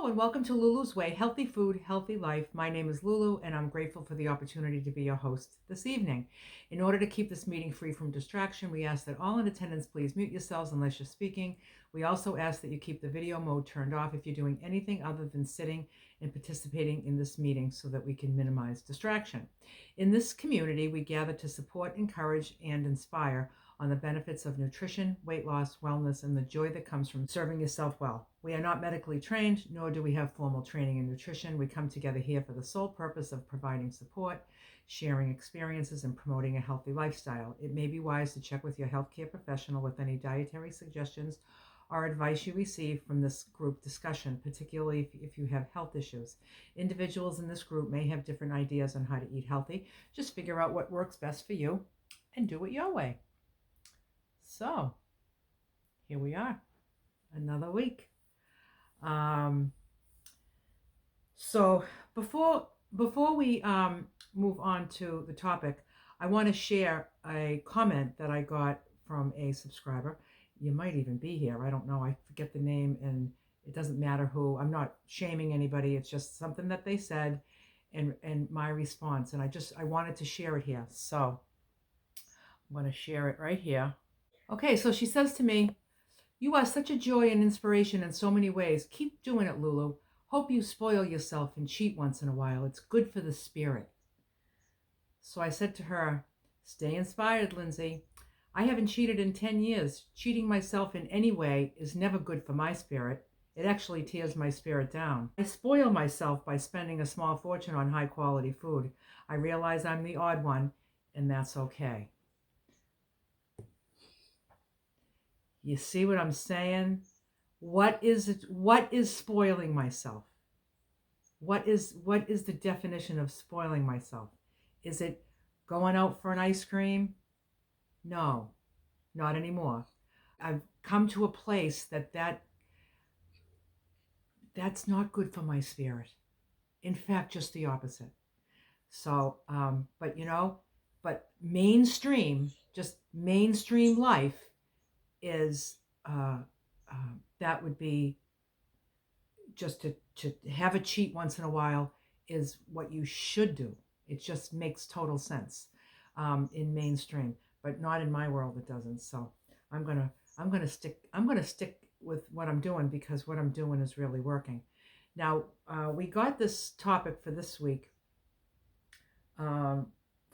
Hello and welcome to Lulu's Way, Healthy Food, Healthy Life. My name is Lulu and I'm grateful for the opportunity to be your host this evening. In order to keep this meeting free from distraction, we ask that all in attendance please mute yourselves unless you're speaking. We also ask that you keep the video mode turned off if you're doing anything other than sitting and participating in this meeting so that we can minimize distraction. In this community, we gather to support, encourage, and inspire on the benefits of nutrition, weight loss, wellness, and the joy that comes from serving yourself well. We are not medically trained, nor do we have formal training in nutrition. We come together here for the sole purpose of providing support, sharing experiences, and promoting a healthy lifestyle. It may be wise to check with your healthcare professional with any dietary suggestions or advice you receive from this group discussion, particularly if you have health issues. Individuals in this group may have different ideas on how to eat healthy. Just figure out what works best for you and do it your way. So, here we are, another week. So before we move on to the topic, I want to share a comment that I got from a subscriber. You might even be here. I don't know. I forget the name, and it doesn't matter who. I'm not shaming anybody. It's just something that they said, and my response. And I wanted to share it here. So I'm going to share it right here. Okay, so she says to me, "You are such a joy and inspiration in so many ways. Keep doing it, Lulu. Hope you spoil yourself and cheat once in a while. It's good for the spirit." So I said to her, "Stay inspired, Lindsay. I haven't cheated in 10 years. Cheating myself in any way is never good for my spirit. It actually tears my spirit down. I spoil myself by spending a small fortune on high quality food. I realize I'm the odd one, and that's okay." You see what I'm saying? What is it? What is spoiling myself? What is the definition of spoiling myself? Is it going out for an ice cream? No, not anymore. I've come to a place that's not good for my spirit. In fact, just the opposite. So, but mainstream, just mainstream life is that would be just to have a cheat once in a while is what you should do. It just makes total sense in mainstream, but not in my world. It doesn't. So I'm gonna stick with what I'm doing because what I'm doing is really working. Now we got this topic for this week from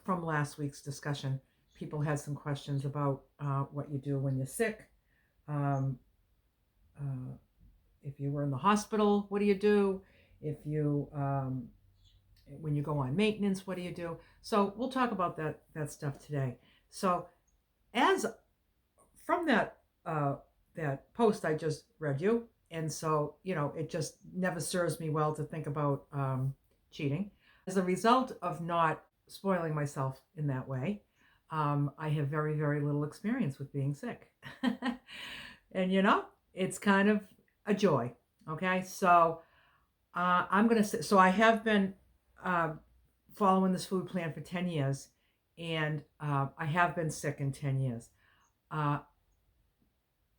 last week's discussion. People had some questions about what you do when you're sick. If you were in the hospital, what do you do? If you, when you go on maintenance, what do you do? So we'll talk about that stuff today. So as from that post I just read you, and so, it just never serves me well to think about cheating. As a result of not spoiling myself in that way, I have very, very little experience with being sick. And, it's kind of a joy. Okay. So I'm going to say, so I have been following this food plan for 10 years, and I have been sick in 10 years.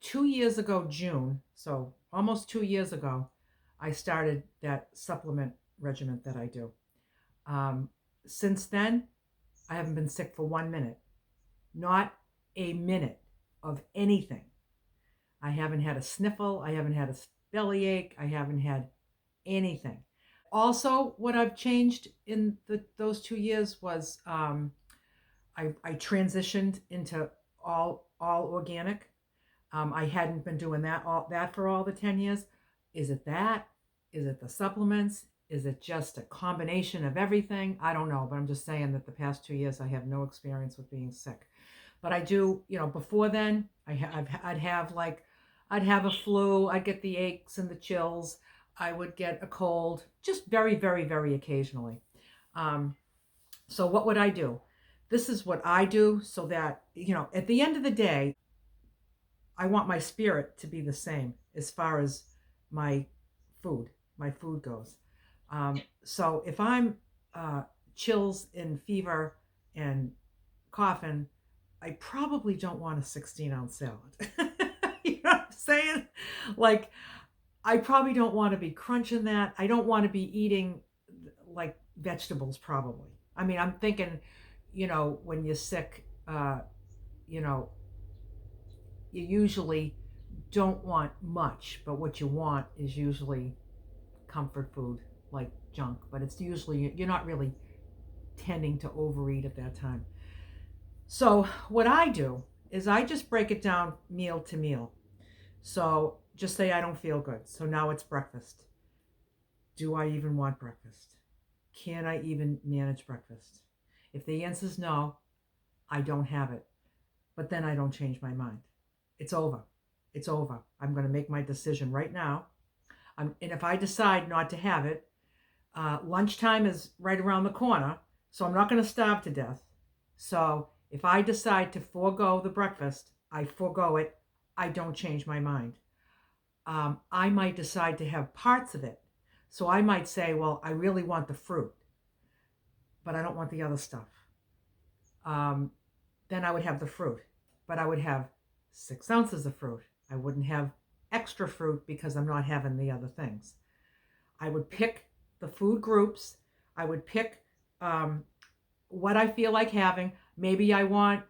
2 years ago, June, so almost 2 years ago, I started that supplement regimen that I do. Since then, I haven't been sick for 1 minute, not a minute of anything. I haven't had a sniffle. I haven't had a bellyache. I haven't had anything. Also, what I've changed in those 2 years was I transitioned into all organic. I hadn't been doing that for all the 10 years. Is it that? Is it the supplements? Is it just a combination of everything? I don't know, but I'm just saying that the past 2 years I have no experience with being sick. But I do, before then, I'd have a flu, I'd get the aches and the chills, I would get a cold, just very, very, very occasionally. So what would I do? This is what I do so that, at the end of the day, I want my spirit to be the same as far as my food goes. So if I'm chills and fever and coughing, I probably don't want a 16-ounce salad. You know what I'm saying? Like, I probably don't want to be crunching that. I don't want to be eating like vegetables, probably. I mean, I'm thinking, when you're sick, you know, you usually don't want much, but what you want is usually comfort food like junk, but it's usually, you're not really tending to overeat at that time. So, what I do is I just break it down meal to meal. So, just say I don't feel good. So now it's breakfast. Do I even want breakfast? Can I even manage breakfast? If the answer is no, I don't have it. But then I don't change my mind. It's over. It's over. I'm going to make my decision right now. And if I decide not to have it, lunchtime is right around the corner, so I'm not going to starve to death. So if I decide to forego the breakfast, I forego it. I don't change my mind. I might decide to have parts of it. So I might say, well, I really want the fruit, but I don't want the other stuff. Um, then I would have the fruit, but I would have 6 ounces of fruit. I wouldn't have extra fruit because I'm not having the other things. I would pick the food groups. I would pick what I feel like having. Maybe I want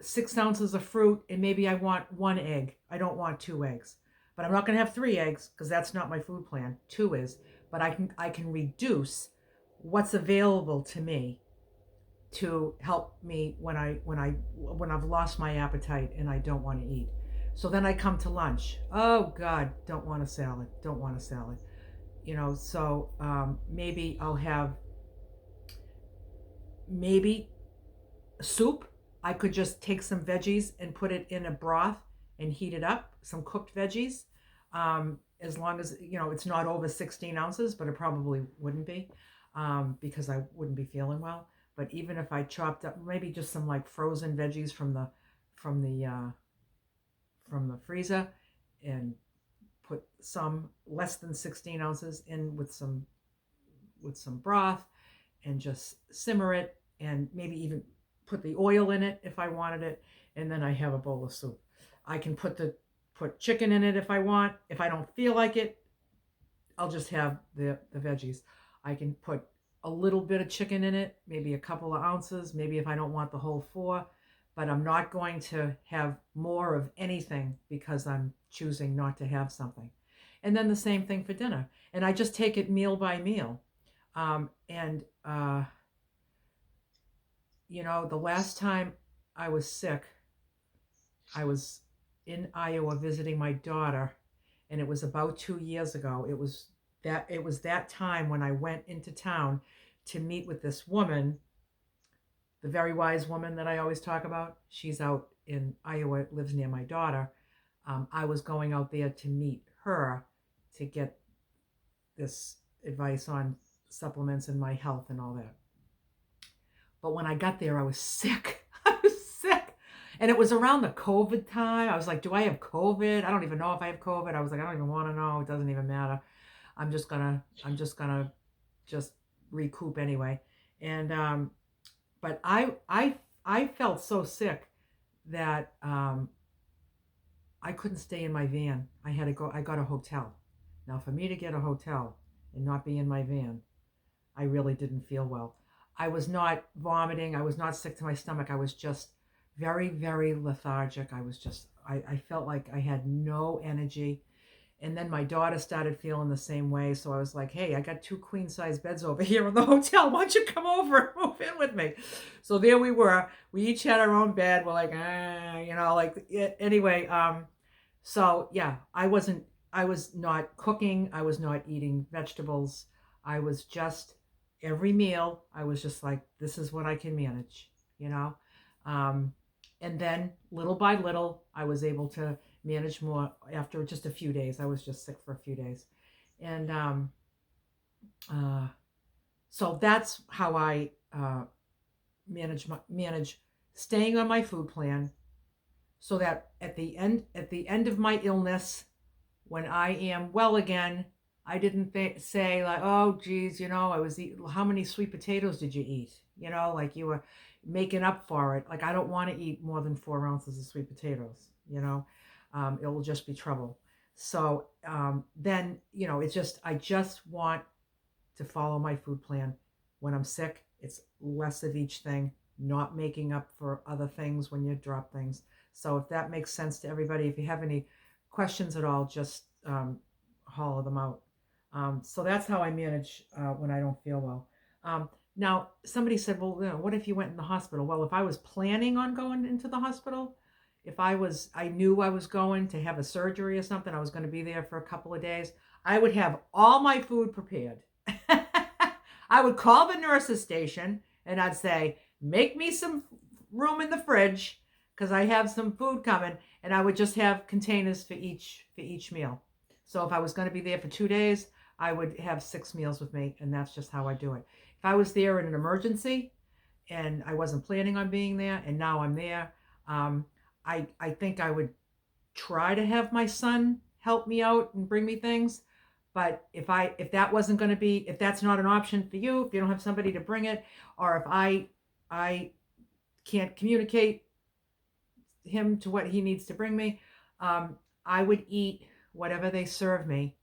6 ounces of fruit and maybe I want 1 egg. I don't want 2 eggs. But I'm not going to have 3 eggs because that's not my food plan. 2 is. But I can reduce what's available to me to help me when I've lost my appetite and I don't want to eat. So then I come to lunch. Oh God, don't want a salad. Don't want a salad. So maybe I'll have maybe soup. I could just take some veggies and put it in a broth and heat it up, some cooked veggies. As long as, it's not over 16 ounces, but it probably wouldn't be because I wouldn't be feeling well. But even if I chopped up maybe just some like frozen veggies from the freezer and put some less than 16 ounces in with some broth and just simmer it and maybe even put the oil in it if I wanted it, and then I have a bowl of soup. I can put chicken in it if I want. If I don't feel like it, I'll just have the veggies. I can put a little bit of chicken in it, maybe a couple of ounces, maybe if I don't want the whole 4, but I'm not going to have more of anything because I'm choosing not to have something. And then the same thing for dinner. And I just take it meal by meal. The last time I was sick, I was in Iowa visiting my daughter, and it was about 2 years ago. It was that time when I went into town to meet with this woman, the very wise woman that I always talk about. She's out in Iowa, lives near my daughter. I was going out there to meet her to get this advice on supplements and my health and all that. But when I got there, I was sick. I was sick. And it was around the COVID time. I was like, do I have COVID? I don't even know if I have COVID. I was like, I don't even want to know. It doesn't even matter. I'm just gonna just recoup anyway. And but I felt so sick that I couldn't stay in my van. I had to go. I got a hotel. Now, for me to get a hotel and not be in my van, I really didn't feel well. I was not vomiting. I was not sick to my stomach. I was just very, very lethargic. I felt like I had no energy. And then my daughter started feeling the same way. So I was like, hey, I got 2 queen size beds over here in the hotel. Why don't you come over and move in with me? So there we were. We each had our own bed. We're like, anyway. So yeah, I was not cooking. I was not eating vegetables. I was just, every meal, I was just like, this is what I can manage, and then little by little, I was able to manage more after just a few days. I was just sick for a few days. And so that's how I manage staying on my food plan, so that at the end of my illness, when I am well again, I didn't say like, oh geez, I was eating, how many sweet potatoes did you eat? Like you were making up for it. Like, I don't want to eat more than 4 ounces of sweet potatoes. It will just be trouble. So then, it's just, I just want to follow my food plan. When I'm sick, it's less of each thing, not making up for other things when you drop things. So if that makes sense to everybody, if you have any questions at all, just holler them out. So that's how I manage when I don't feel well. Now, somebody said, well, what if you went in the hospital? Well, if I was planning on going into the hospital, if I knew I was going to have a surgery or something, I was going to be there for a couple of days, I would have all my food prepared. I would call the nurse's station and I'd say, make me some room in the fridge because I have some food coming, and I would just have containers for each meal. So if I was going to be there for 2 days, I would have 6 meals with me, and that's just how I do it. If I was there in an emergency and I wasn't planning on being there, and now I'm there, I think I would try to have my son help me out and bring me things. But if that wasn't going to be, if that's not an option for you, if you don't have somebody to bring it, or if I can't communicate him to what he needs to bring me, I would eat whatever they serve me,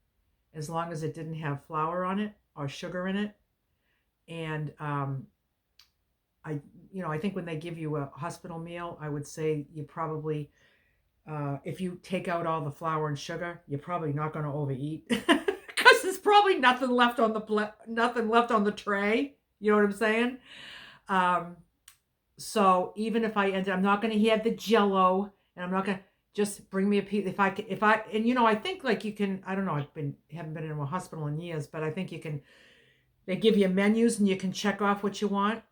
as long as it didn't have flour on it or sugar in it. And I think when they give you a hospital meal, I would say you probably, if you take out all the flour and sugar, you're probably not going to overeat because there's probably nothing left on the tray. You know what I'm saying? So even if I'm not going to have the Jello, and I'm not going to just bring me a piece. If I, and I think like you can, I don't know, haven't been in a hospital in years, but I think they give you menus and you can check off what you want.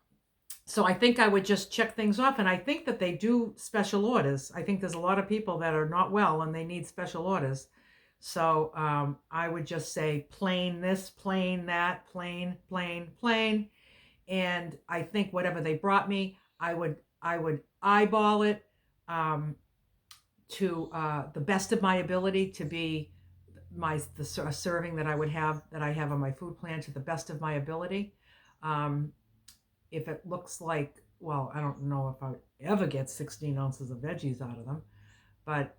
So I think I would just check things off, and I think that they do special orders. I think there's a lot of people that are not well and they need special orders. So I would just say plain this, plain that, plain, plain, plain. And I think whatever they brought me, I would eyeball it to the best of my ability to be the serving that I have on my food plan to the best of my ability. If it looks like, well, I don't know if I ever get 16 ounces of veggies out of them, but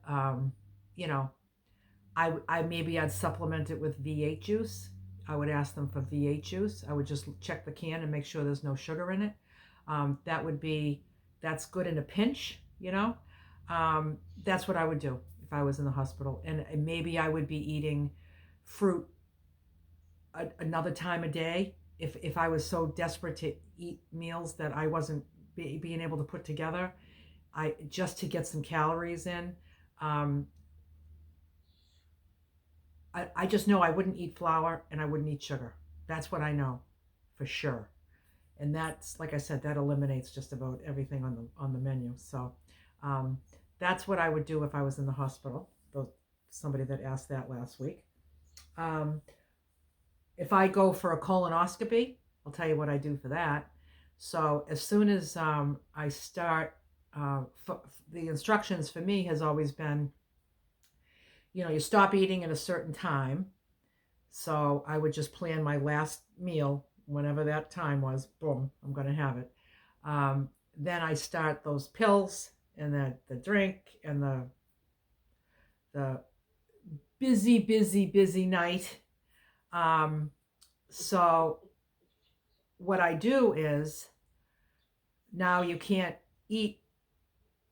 I'd supplement it with V8 juice. I would ask them for V8 juice. I would just check the can and make sure there's no sugar in it. That's good in a pinch, That's what I would do if I was in the hospital. And maybe I would be eating fruit another time a day if I was so desperate to eat meals that I wasn't being able to put together, just to get some calories in. I just know I wouldn't eat flour and I wouldn't eat sugar. That's what I know for sure. And that's, like I said, that eliminates just about everything on the menu. So that's what I would do if I was in the hospital. Somebody that asked that last week. If I go for a colonoscopy, I'll tell you what I do for that. So as soon as I start, the instructions for me has always been, you stop eating at a certain time. So I would just plan my last meal, whenever that time was, boom, I'm going to have it. Then I start those pills and the drink and the busy night. So what I do is, now you can't eat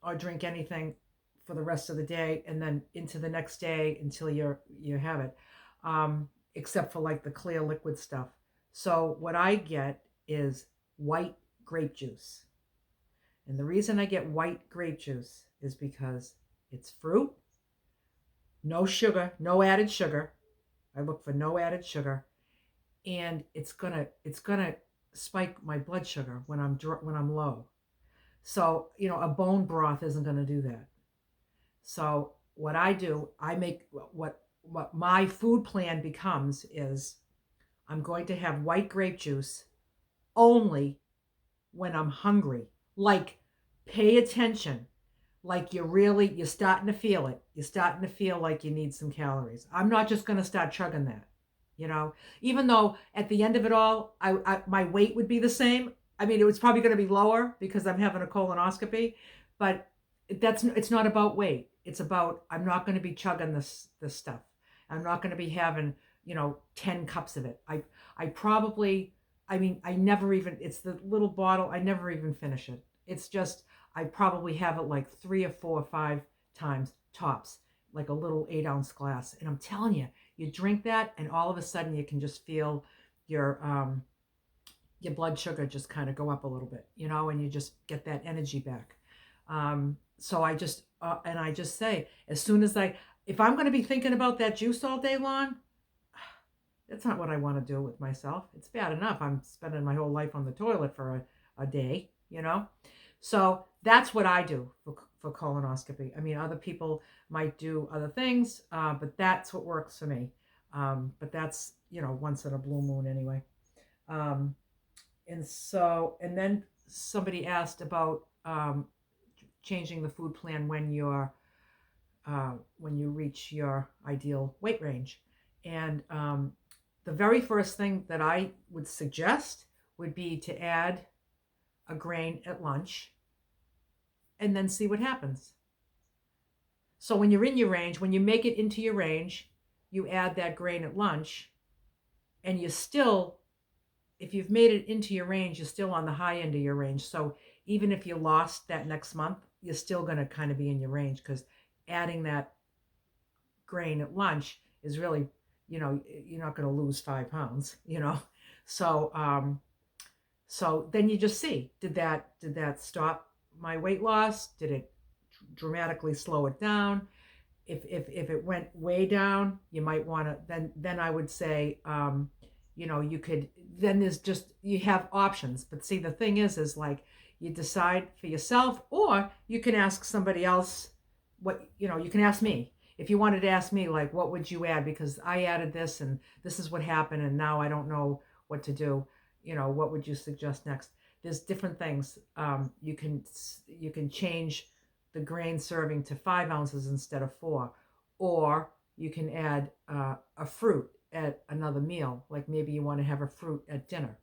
or drink anything for the rest of the day and then into the next day until you have it, except for like the clear liquid stuff. So what I get is white grape juice. And the reason I get white grape juice is because it's fruit, no sugar, no added sugar. I look for no added sugar, and it's gonna spike my blood sugar when I'm low. So a bone broth isn't gonna do that. So what I do, I make what my food plan becomes is, I'm going to have white grape juice only when I'm hungry. Like, pay attention. Like you're starting to feel it. You're starting to feel like you need some calories. I'm not just going to start chugging that, even though at the end of it all, my weight would be the same. I mean, it was probably going to be lower because I'm having a colonoscopy, but it's not about weight. it's about, I'm not going to be chugging this stuff. I'm not going to be having, 10 cups of it. I probably, I mean, I never even, it's the little bottle, I never even finish it. It's just, I probably have it like 3 or 4 or 5 times tops, like a little 8-ounce glass. And I'm telling you, you drink that and all of a sudden you can just feel your blood sugar just kind of go up a little bit, and you just get that energy back. So I just say, as soon as if I'm going to be thinking about that juice all day long, that's not what I want to do with myself. It's bad enough I'm spending my whole life on the toilet for a day. So that's what I do for colonoscopy. I mean, other people might do other things, but that's what works for me. But that's, once in a blue moon anyway. Um, and then somebody asked about changing the food plan when you reach your ideal weight range. And the very first thing that I would suggest would be to add a grain at lunch and then see what happens. So when you're in your range, when you make it into your range, you add that grain at lunch, and you still, if you've made it into your range, you're still on the high end of your range. So even if you lost that next month, you're still going to kind of be in your range, because adding that grain at lunch is really, you're not going to lose 5 pounds. So then you just see, did that stop my weight loss? Did it dramatically slow it down? If it went way down, you might want to, then I would say, you could, then there's just, you have options. But see, the thing is like, you decide for yourself, or you can ask somebody else you can ask me. If you wanted to ask me, like, what would you add? Because I added this and this is what happened, and now I don't know what to do. What would you suggest next? There's different things. You can change the grain serving to 5 ounces instead of 4, or you can add a fruit at another meal. Like maybe you want to have a fruit at dinner.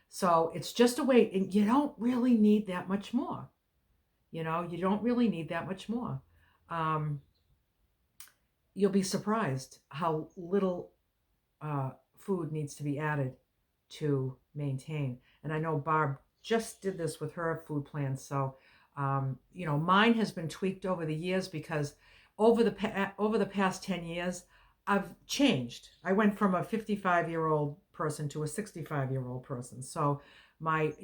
So it's just a way, and you don't really need that much more. You don't really need that much more. You'll be surprised how little food needs to be added to maintain. And I know Barb just did this with her food plan. So, mine has been tweaked over the years, because over the past 10 years, I've changed. I went from a 55-year-old person to a 65-year-old person. So I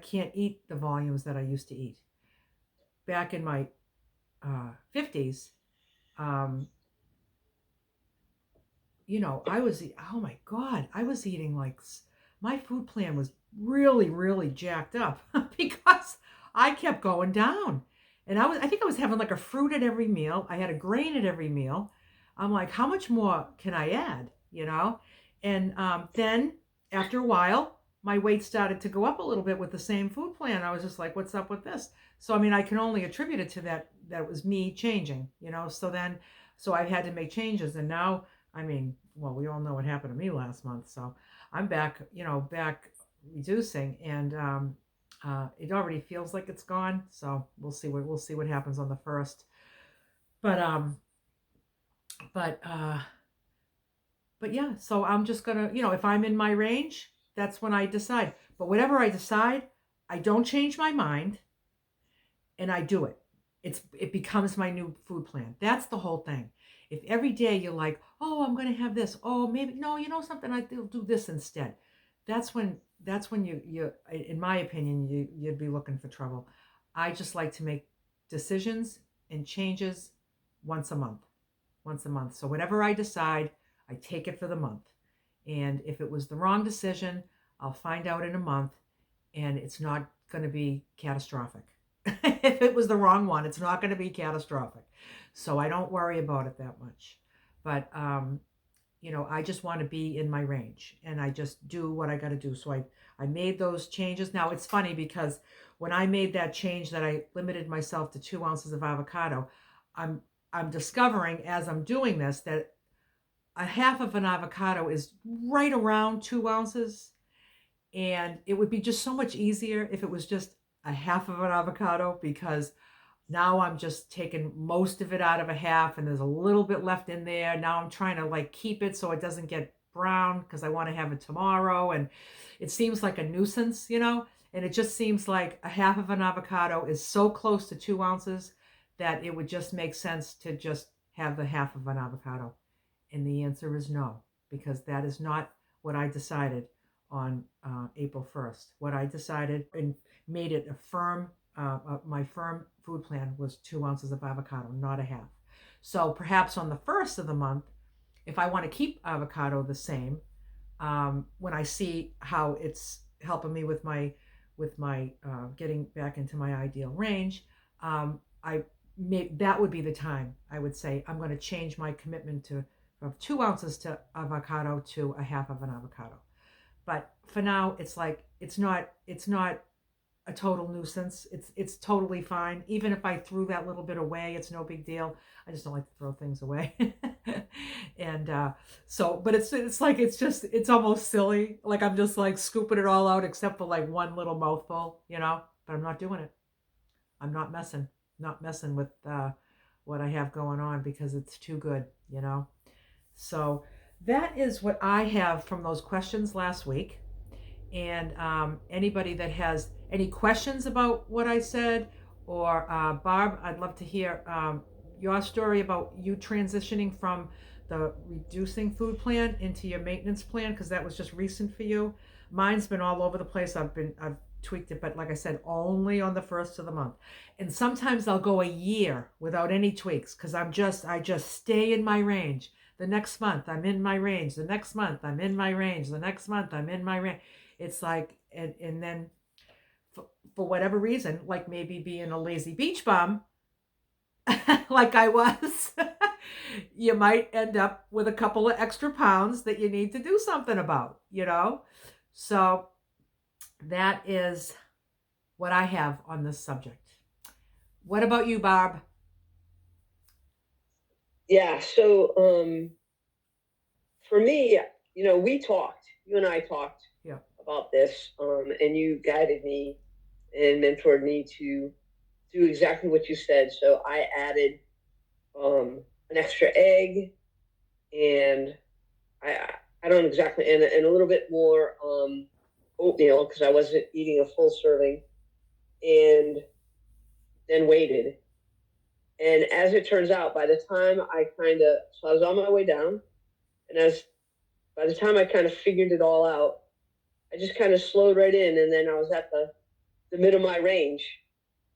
can't eat the volumes that I used to eat. Back in my 50s, oh my God, I was eating like, my food plan was really, really jacked up because I kept going down. And I think I was having like a fruit at every meal. I had a grain at every meal. I'm like, how much more can I add? And then after a while, my weight started to go up a little bit with the same food plan. I was just like, what's up with this? So, I mean, I can only attribute it to that it was me changing, so I had to make changes. And now, I mean, well, we all know what happened to me last month. So I'm back reducing, and it already feels like it's gone. So we'll see what happens on the 1st. But yeah, so I'm just gonna, if I'm in my range, that's when I decide. But whatever I decide, I don't change my mind, and I do it. It becomes my new food plan. That's the whole thing. If every day you're like, oh, I'm going to have this. Oh, maybe, no, something, I'll do this instead. That's when you, in my opinion, you'd be looking for trouble. I just like to make decisions and changes once a month. So whatever I decide, I take it for the month. And if it was the wrong decision, I'll find out in a month, and it's not going to be catastrophic. If it was the wrong one, it's not going to be catastrophic. So I don't worry about it that much. But, I just want to be in my range, and I just do what I got to do. So I made those changes. Now, it's funny, because when I made that change that I limited myself to 2 ounces of avocado, I'm discovering as I'm doing this that a half of an avocado is right around 2 ounces. And it would be just so much easier if it was just a half of an avocado, because Now I'm just taking most of it out of a half and there's a little bit left in there. Now I'm trying to like keep it so it doesn't get brown because I want to have it tomorrow. And it seems like a nuisance, you know? And it just seems like a half of an avocado is so close to 2 ounces that it would just make sense to just have the half of an avocado. And the answer is no, because that is not what I decided on April 1st. What I decided and made it a firm, my firm food plan was 2 ounces of avocado, not a half. So perhaps on the first of the month, if I want to keep avocado the same, when I see how it's helping me with my getting back into my ideal range, I that would be the time I would say I'm going to change my commitment to from 2 ounces to avocado to a half of an avocado. But for now, it's like it's not a total nuisance. It's totally fine. Even if I threw that little bit away, it's no big deal. I just don't like to throw things away. And so, but it's like it's almost silly. Like I'm just like scooping it all out except for like one little mouthful, you know. But I'm not doing it. I'm not messing with what I have going on because it's too good, you know. So that is what I have from those questions last week. And anybody that has any questions about what I said, or Barb, I'd love to hear your story about you transitioning from the reducing food plan into your maintenance plan, because that was just recent for you. Mine's been all over the place. I've tweaked it, but like I said, only on the first of the month. And sometimes I'll go a year without any tweaks because I just stay in my range. The next month I'm in my range. The next month I'm in my range. The next month I'm in my range. It's like, and then for whatever reason, like maybe being a lazy beach bum, like I was, you might end up with a couple of extra pounds that you need to do something about, you know? So that is what I have on this subject. What about you, Barb? Yeah, so for me, you and I talked Yeah. about this, and you guided me and mentored me to do exactly what you said. So I added an extra egg, and I I don't exactly, and a little bit more oatmeal because I wasn't eating a full serving, and then waited. And as it turns out, by the time so I was on my way down, and as by the time I kind of figured it all out, I just kind of slowed right in, and then I was at the mid of my range,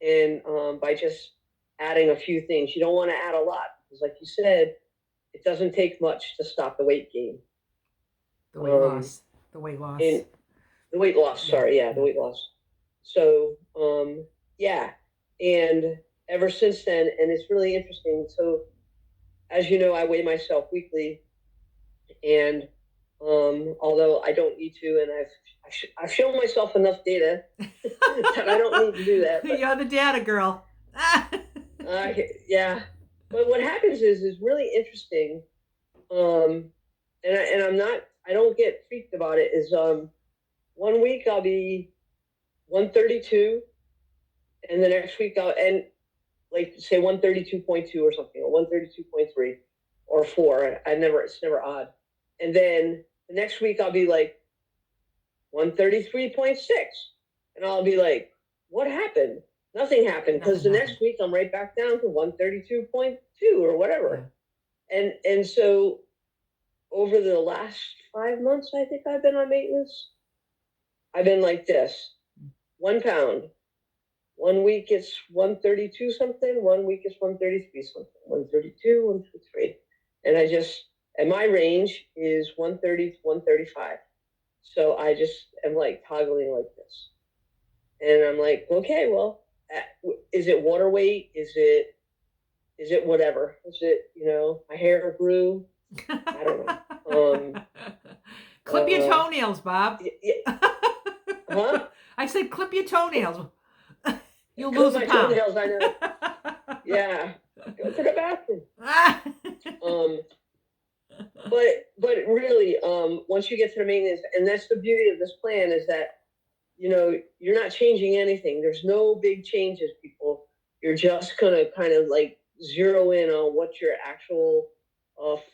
and by just adding a few things, you don't want to add a lot because, like you said, it doesn't take much to stop the weight gain. The weight Um, loss. The weight loss. and the weight loss, Yeah. sorry, yeah, the Yeah. weight loss. So yeah, and ever since then, and it's really interesting. So as you know, I weigh myself weekly, and although I don't need to, and I've shown myself enough data that I don't need to do that. But You're the data girl. yeah, but what happens is really interesting. Um, and I'm not, I don't get freaked about it. Is 1 week I'll be 132, and the next week I'll and like say 132.2 or something, or 132.3 or 4. It's never odd. And then the next week I'll be like 133.6. And I'll be like, what happened? Nothing happened because Nothing the happened. next week I'm right back down to 132.2 or Yeah. whatever. And so over the last 5 months, I think I've been on maintenance. I've been like this: 1 pound. 1 week it's 132 something. 1 week it's 133 something. 132, 133. And my range is 130 to 135. So I just am like toggling like this. And I'm like, okay, well, is it water weight? Is it whatever? Is it, my hair grew? I don't know. Clip your toenails, Bob. Yeah, huh? I said clip your toenails. You'll Clip lose a my pound. toenails, I know. Yeah. Go to the bathroom. Um, but really, once you get to the maintenance, and that's the beauty of this plan, is that you're not changing anything. There's no big changes, people. you're just gonna kind of like zero in on what your actual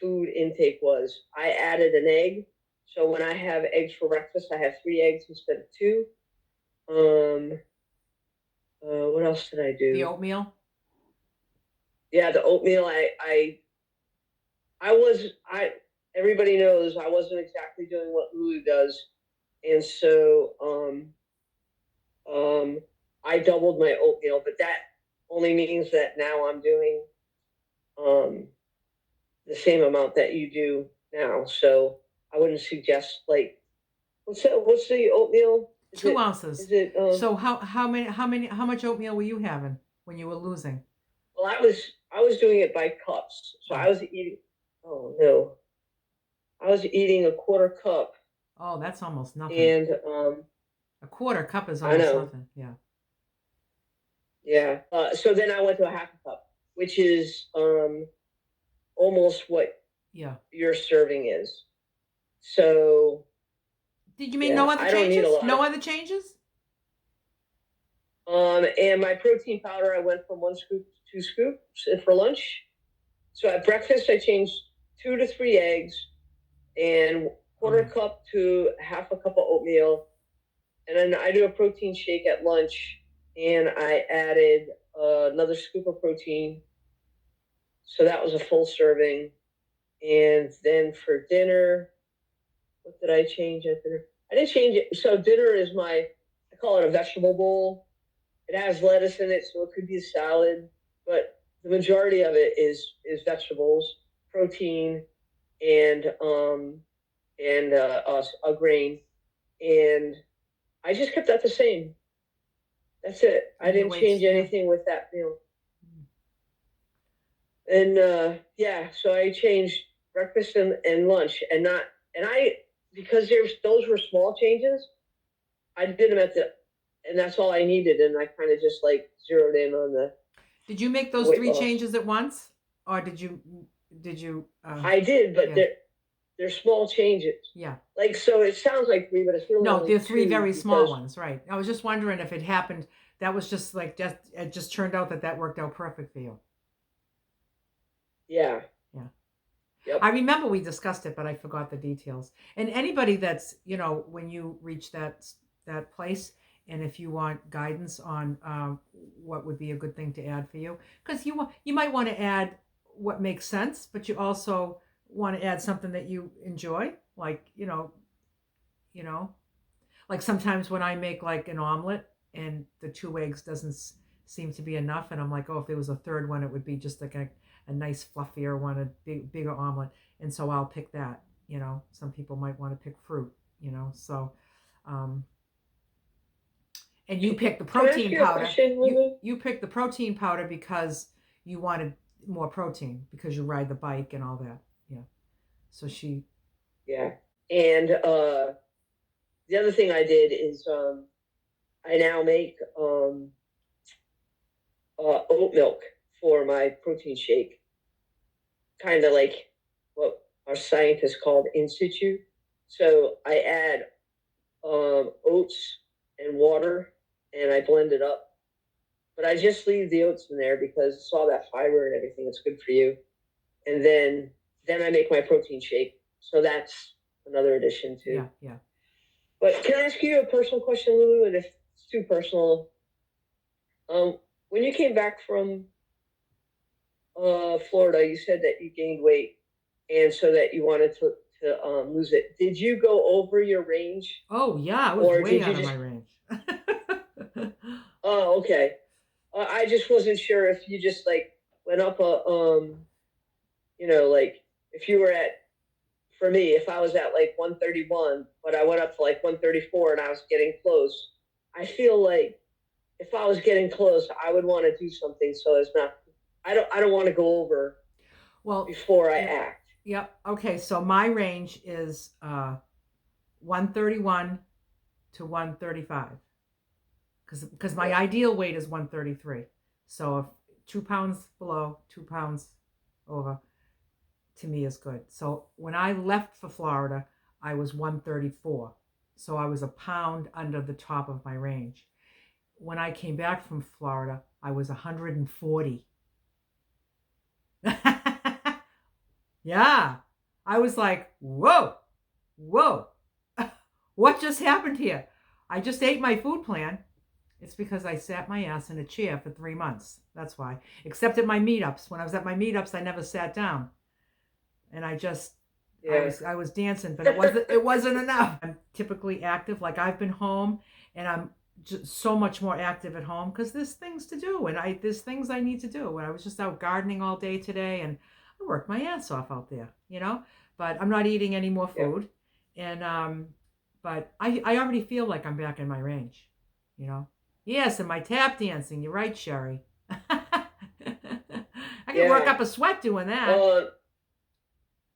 food intake was. I added an egg, so when I have eggs for breakfast, I have 3 eggs instead of two. Um, what else did I The do? oatmeal. Yeah, the oatmeal. I was I. Everybody knows I wasn't exactly doing what Lulu does, and so um, I doubled my oatmeal, but that only means that now I'm doing um, the same amount that you do now. So I wouldn't suggest like what's the oatmeal? Is Two it ounces. is it So how much oatmeal were you having when you were losing? well I was doing it by cups. So Oh, I was eating oh no. I was eating a quarter cup oh, that's almost nothing. and A quarter cup is I almost know. nothing. Yeah. Yeah. So then I went to a half a cup, which is almost what Yeah. your serving is. So Did you mean no yeah, other I don't need a changes? lot of No other changes? and my protein powder I went from 1 scoop to 2 scoops for lunch. So at breakfast I changed 2 to 3 eggs and Oh quarter yeah. cup to half a cup of oatmeal. And then I do a protein shake at lunch and I added another scoop of protein. So that was a full serving. And then for dinner, what did I change at dinner? I didn't change it. So dinner is I call it a vegetable bowl. It has lettuce in it, so it could be a salad, but the majority of it is vegetables, protein, and a grain. And I just kept that the same. That's it. I Keeping your didn't change weights. Yeah. anything with that meal. And yeah, so I changed breakfast and lunch, and not and I because there's those were small changes. I did them and that's all I needed, and I kind of just like zeroed in on Did you make the those weight three loss. changes at once, or did you? I did, but Yeah. they're small changes. Yeah. Like so, it sounds like three, but it's really No, only they're three two very small because ones, right? I was just wondering if it happened. That was just like just it just turned out that worked out perfect for you. yeah, Yeah. I yep, remember we discussed it, but I forgot the details. And anybody that's, when you reach that place, and if you want guidance on what would be a good thing to add for you, because you might want to add what makes sense, but you also want to add something that you enjoy, like you know, like sometimes when I make like an omelet and the 2 eggs doesn't seem to be enough, and I'm like, oh, if there was a third one, it would be just like a nice fluffier one, a bigger omelet, and so I'll pick that. Some people might want to pick fruit. So um, and you pick the can I ask protein you a powder. question, You Lulu? you pick the protein powder because you wanted more protein because you ride the bike and all that. Yeah. So she. Yeah, and the other thing I did is I now make oat milk for my protein shake, kind of like what our scientists called in situ. So I add oats and water, and I blend it up. But I just leave the oats in there because it's all that fiber and everything. It's good for you. And then I make my protein shake. So that's another addition too. Yeah, yeah. But can I ask you a personal question, Lulu? And if it's too personal, when you came back from Florida, you said that you gained weight, and so that you wanted to lose it. Did you go over your range, Oh yeah, I was or way did you out of just? my range. Oh, okay. I just wasn't sure if you just like went up like if you were at for me, if I was at like 131, but I went up to like 134 and I was getting close. I feel like if I was getting close, I would want to do something so it's not. I don't want to go over Well, before I yeah, act. yep. Okay, so my range is 131 to 135 because my Yeah. ideal weight is 133. So if 2 pounds below, 2 pounds over, to me is good. So when I left for Florida, I was 134. So I was a pound under the top of my range. When I came back from Florida, I was 140. Yeah. I was like, whoa, whoa, what just happened here? I just ate my food plan. It's because I sat my ass in a chair for 3 months. That's why. Except at my meetups. When I was at my meetups, I never sat down. And Yeah. I was dancing, but it wasn't enough. I'm typically active. Like I've been home and I'm just so much more active at home because there's things to do and there's things I need to do. And I was just out gardening all day today and I worked my ass off out there, you know. But I'm not eating any more Yeah. food, and but I already feel like I'm back in my range, you know. Yes, and my tap dancing. You're right, Sherry. I can work Yeah. up a sweat doing that.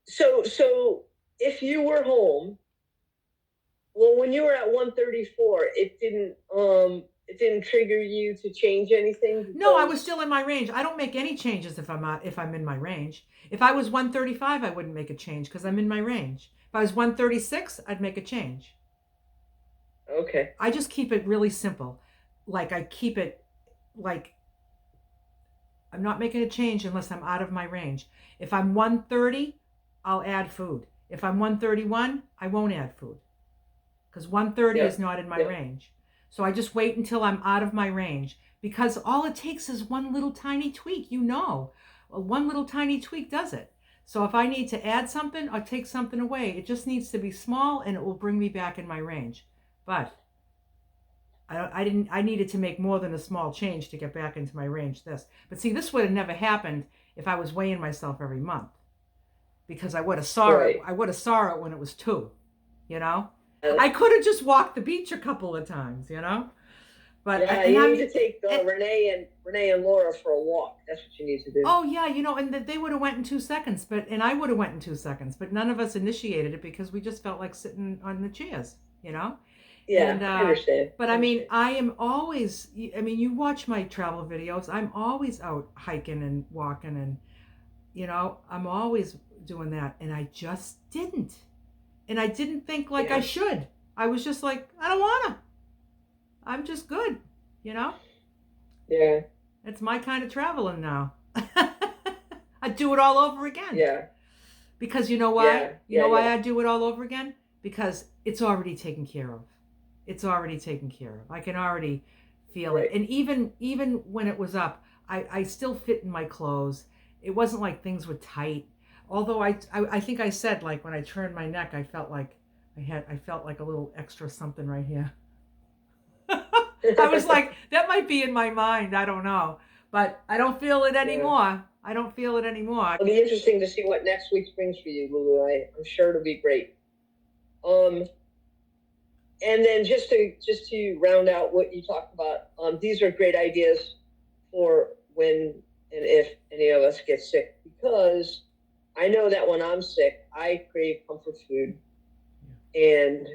So if you were home, well, when you were at 134, it didn't trigger you to change anything No, I was because still in my range. I don't make any changes if I'm in my range. If I was 135, I wouldn't make a change because I'm in my range. If I was 136, I'd make a change. okay. I just keep it really simple. Like I keep it like I'm not making a change unless I'm out of my range. If I'm 130, I'll add food. If I'm 131, I won't add food because 130 is Yep. not in my Yep. range. So I just wait until I'm out of my range because all it takes is one little tiny tweak, you know. One little tiny tweak does it. So if I need to add something or take something away, it just needs to be small and it will bring me back in my range. But I needed to make more than a small change to get back into my range but see, this would have never happened if I was weighing myself every month because Right. I would have saw it when it was 2, you know. Uh, I could have just walked the beach a couple of times, you know. But yeah, and you I need mean, to take Renee and Laura for a walk. That's what you need to do. oh yeah, you know, and they would have went in 2 seconds, and I would have went in 2 seconds, but none of us initiated it because we just felt like sitting on the chairs, you know. Yeah, And I understand. but I I mean, understand. I am always. I mean, you watch my travel videos. I'm always out hiking and walking, and you know, I'm always doing that, and I just didn't, and I didn't think like I Yeah. should. I was just like, I don't wanna. I'm just good, you know. Yeah. It's my kind of traveling now. I'd do it all over again. Yeah. Because you know why? Yeah. You Yeah. know why Yeah. I do it all over again? Because it's already taken care of. It's already taken care of. I can already feel it. Right. And even when it was up, I still fit in my clothes. It wasn't like things were tight. Although I think I said like when I turned my neck, I felt like I felt like a little extra something right here. I was like, that might be in my mind. I don't know. But I don't feel it Yeah. anymore. I don't feel it anymore. It'll be interesting to see what next week brings for you, Lulu. I'm sure it'll be great. Um, and then just to round out what you talked about, these are great ideas for when and if any of us get sick because I know that when I'm sick, I crave comfort food, and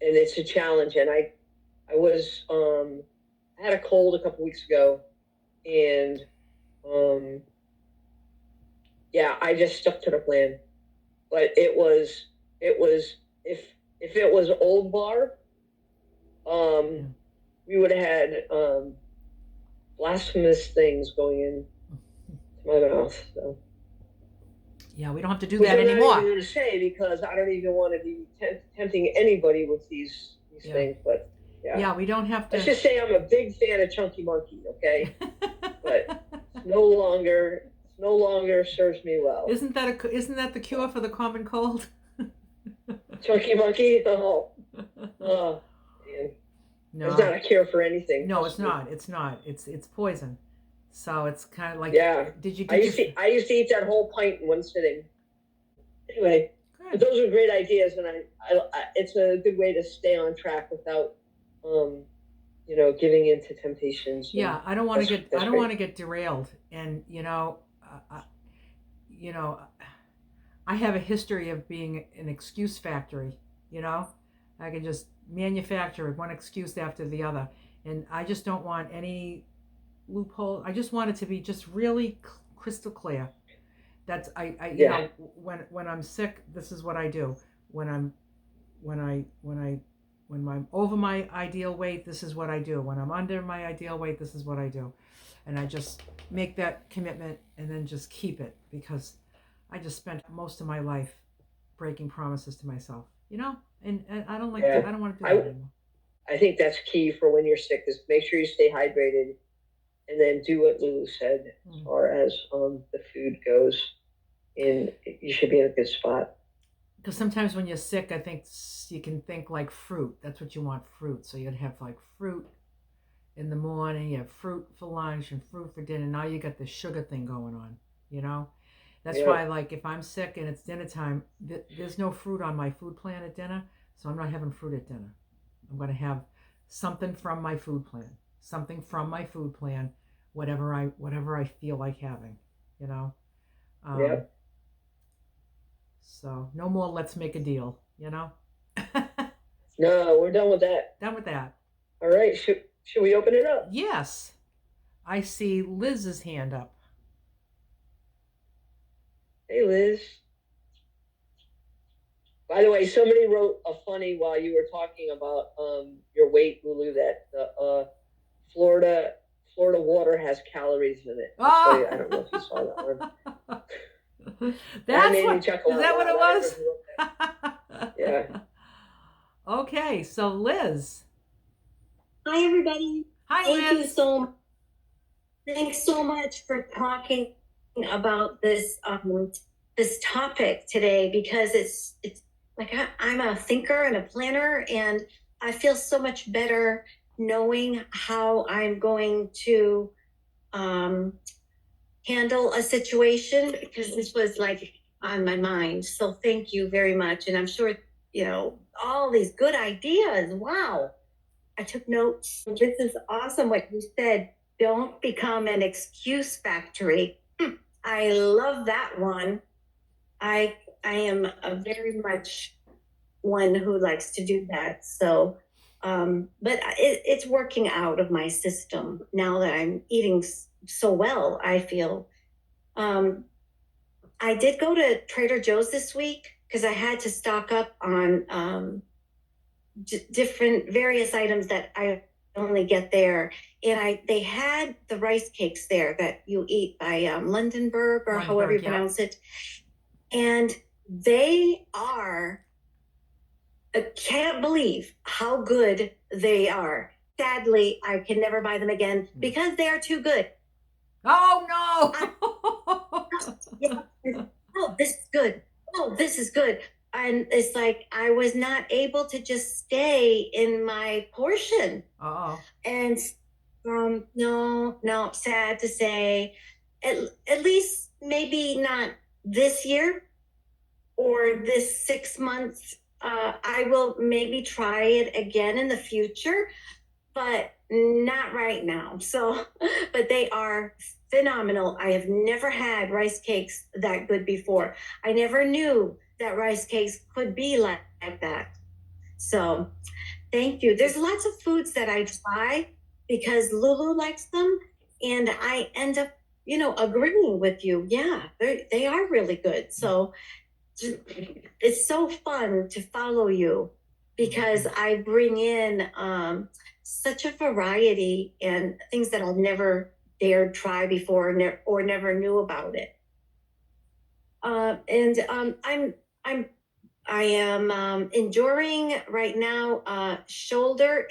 it's a challenge. And I was I had a cold a couple weeks ago, and um, yeah, I just stuck to the plan. But it was if it was Old Bar, Yeah. we would have had blasphemous things going in my mouth. So, Yeah, we don't have to do which that I'm not even anymore. going to say because I don't even want to be tempting anybody with these Yeah. things. But yeah, Yeah, we don't have let's to. just say I'm a big fan of Chunky Monkey. Okay, but it's no longer serves me well. Isn't that the cure for the common cold? Chunky Monkey, oh man, it's No. not a cure for anything. No, it's Trust me. not. It's not. It's poison. So it's kind of like Yeah, did you get your I used to eat that whole pint in one sitting. Anyway, but good. those are great ideas, and it's a good way to stay on track without, um, giving into temptations, and Yeah, I that's don't want great. to get derailed and you know I have a history of being an excuse factory, you know? I can just manufacture one excuse after the other. And I just don't want any loophole. I just want it to be just really crystal clear. That's you Yeah, know, when I'm sick, this is what I do. When I'm when I when I When I'm over my ideal weight, this is what I do. When I'm under my ideal weight, this is what I do. And I just make that commitment and then just keep it, because I just spent most of my life breaking promises to myself, and I don't like Yeah. to, I don't want to do that anymore. I think that's key for when you're sick, is make sure you stay hydrated, and then do what Lulu said as far as the food goes, and you should be in a good spot. Because sometimes when you're sick, I think you can think like fruit. That's what you want, fruit. So you'd have like fruit in the morning, you have fruit for lunch and fruit for dinner. Now you got the sugar thing going on, you know? That's Yeah. why, like, if I'm sick and it's dinner time, there's no fruit on my food plan at dinner, so I'm not having fruit at dinner. I'm going to have something from my food plan, whatever I feel like having, you know? Yeah. So no more let's make a deal, you know? No, we're done with that. Done with that. All right. Should we open it up? Yes. I see Liz's hand up. Hey, Liz. By the way, somebody wrote a funny while you were talking about your weight, Lulu, that the Florida water has calories in it. Oh! I don't know if you saw that one. That made what, me chuckle. is that what it was? Yeah. Okay, so Liz. Hi, everybody. Hi, Thank Liz. you so much. Thanks so much for talking about this this topic today, because it's like I'm a thinker and a planner, and I feel so much better knowing how I'm going to handle a situation, because this was like on my mind. So thank you very much. And I'm sure, all these good ideas. Wow. I took notes. This is awesome what you said. Don't become an excuse factory. I love that one. I am a very much one who likes to do that. So, but it's working out of my system now that I'm eating so well, I feel. I did go to Trader Joe's this week because I had to stock up on different various items that I only get there. And they had the rice cakes there that you eat by Lundenberg, or however you pronounce it. And they are, I can't believe how good they are. Sadly, I can never buy them again because they are too good. Oh, no. Oh, this is good. Oh, this is good. And it's like I was not able to just stay in my portion. Oh. And no, sad to say, at least maybe not this year or this 6 months. I will maybe try it again in the future, but not right now. So, but they are phenomenal. I have never had rice cakes that good before. I never knew that rice cakes could be like that. So thank you. There's lots of foods that I try because Lulu likes them, and I end up, agreeing with you. Yeah, they are really good. So it's so fun to follow you because I bring in such a variety and things that I'll never dared try before or never knew about it. I am enduring right now a shoulder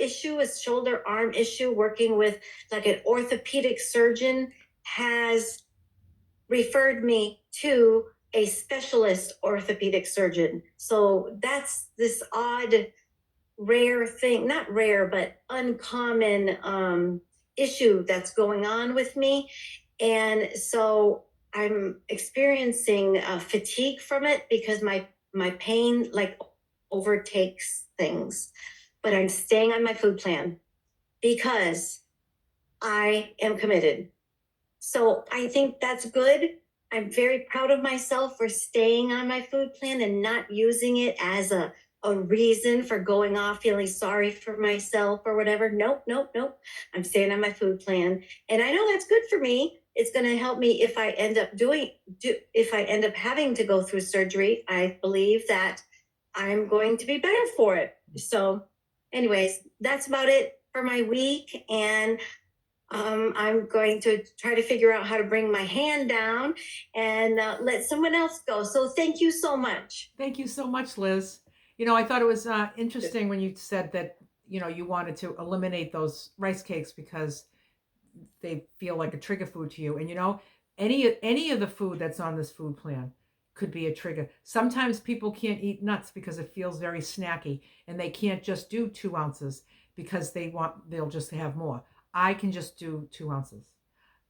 arm issue, working with like an orthopedic surgeon has referred me to a specialist orthopedic surgeon. So that's this odd, rare thing, not rare, but uncommon issue that's going on with me. And so I'm experiencing fatigue from it because my pain like overtakes things. But I'm staying on my food plan because I am committed. So I think that's good. I'm very proud of myself for staying on my food plan and not using it as a reason for going off feeling sorry for myself or whatever. Nope. I'm staying on my food plan. And I know that's good for me. It's going to help me if I end up if I end up having to go through surgery. I believe that I'm going to be better for it. So anyways, that's about it for my week. And I'm going to try to figure out how to bring my hand down and let someone else go. So thank you so much. Thank you so much, Liz. I thought it was interesting when you said that, you wanted to eliminate those rice cakes because they feel like a trigger food to you. And any of the food that's on this food plan could be a trigger. Sometimes people can't eat nuts because it feels very snacky, and they can't just do 2 ounces because they'll just have more. I can just do 2 ounces.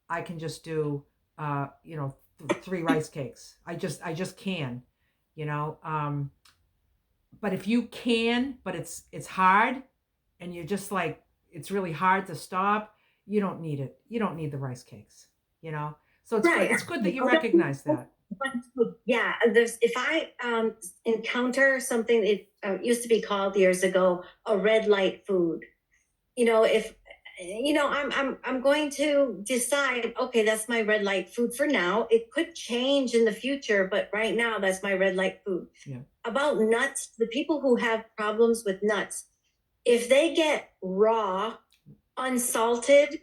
I can just do 3 rice cakes. I just can, you know. But if you can, but it's hard, and you're just like, it's really hard to stop, you don't need it. You don't need the rice cakes, So it's Right. good. It's good that you recognize that. Yeah, if I encounter something, it used to be called years ago a red light food. If I'm going to decide, okay, that's my red light food for now. It could change in the future, but right now that's my red light food. Yeah. About nuts, the people who have problems with nuts, if they get raw, unsalted,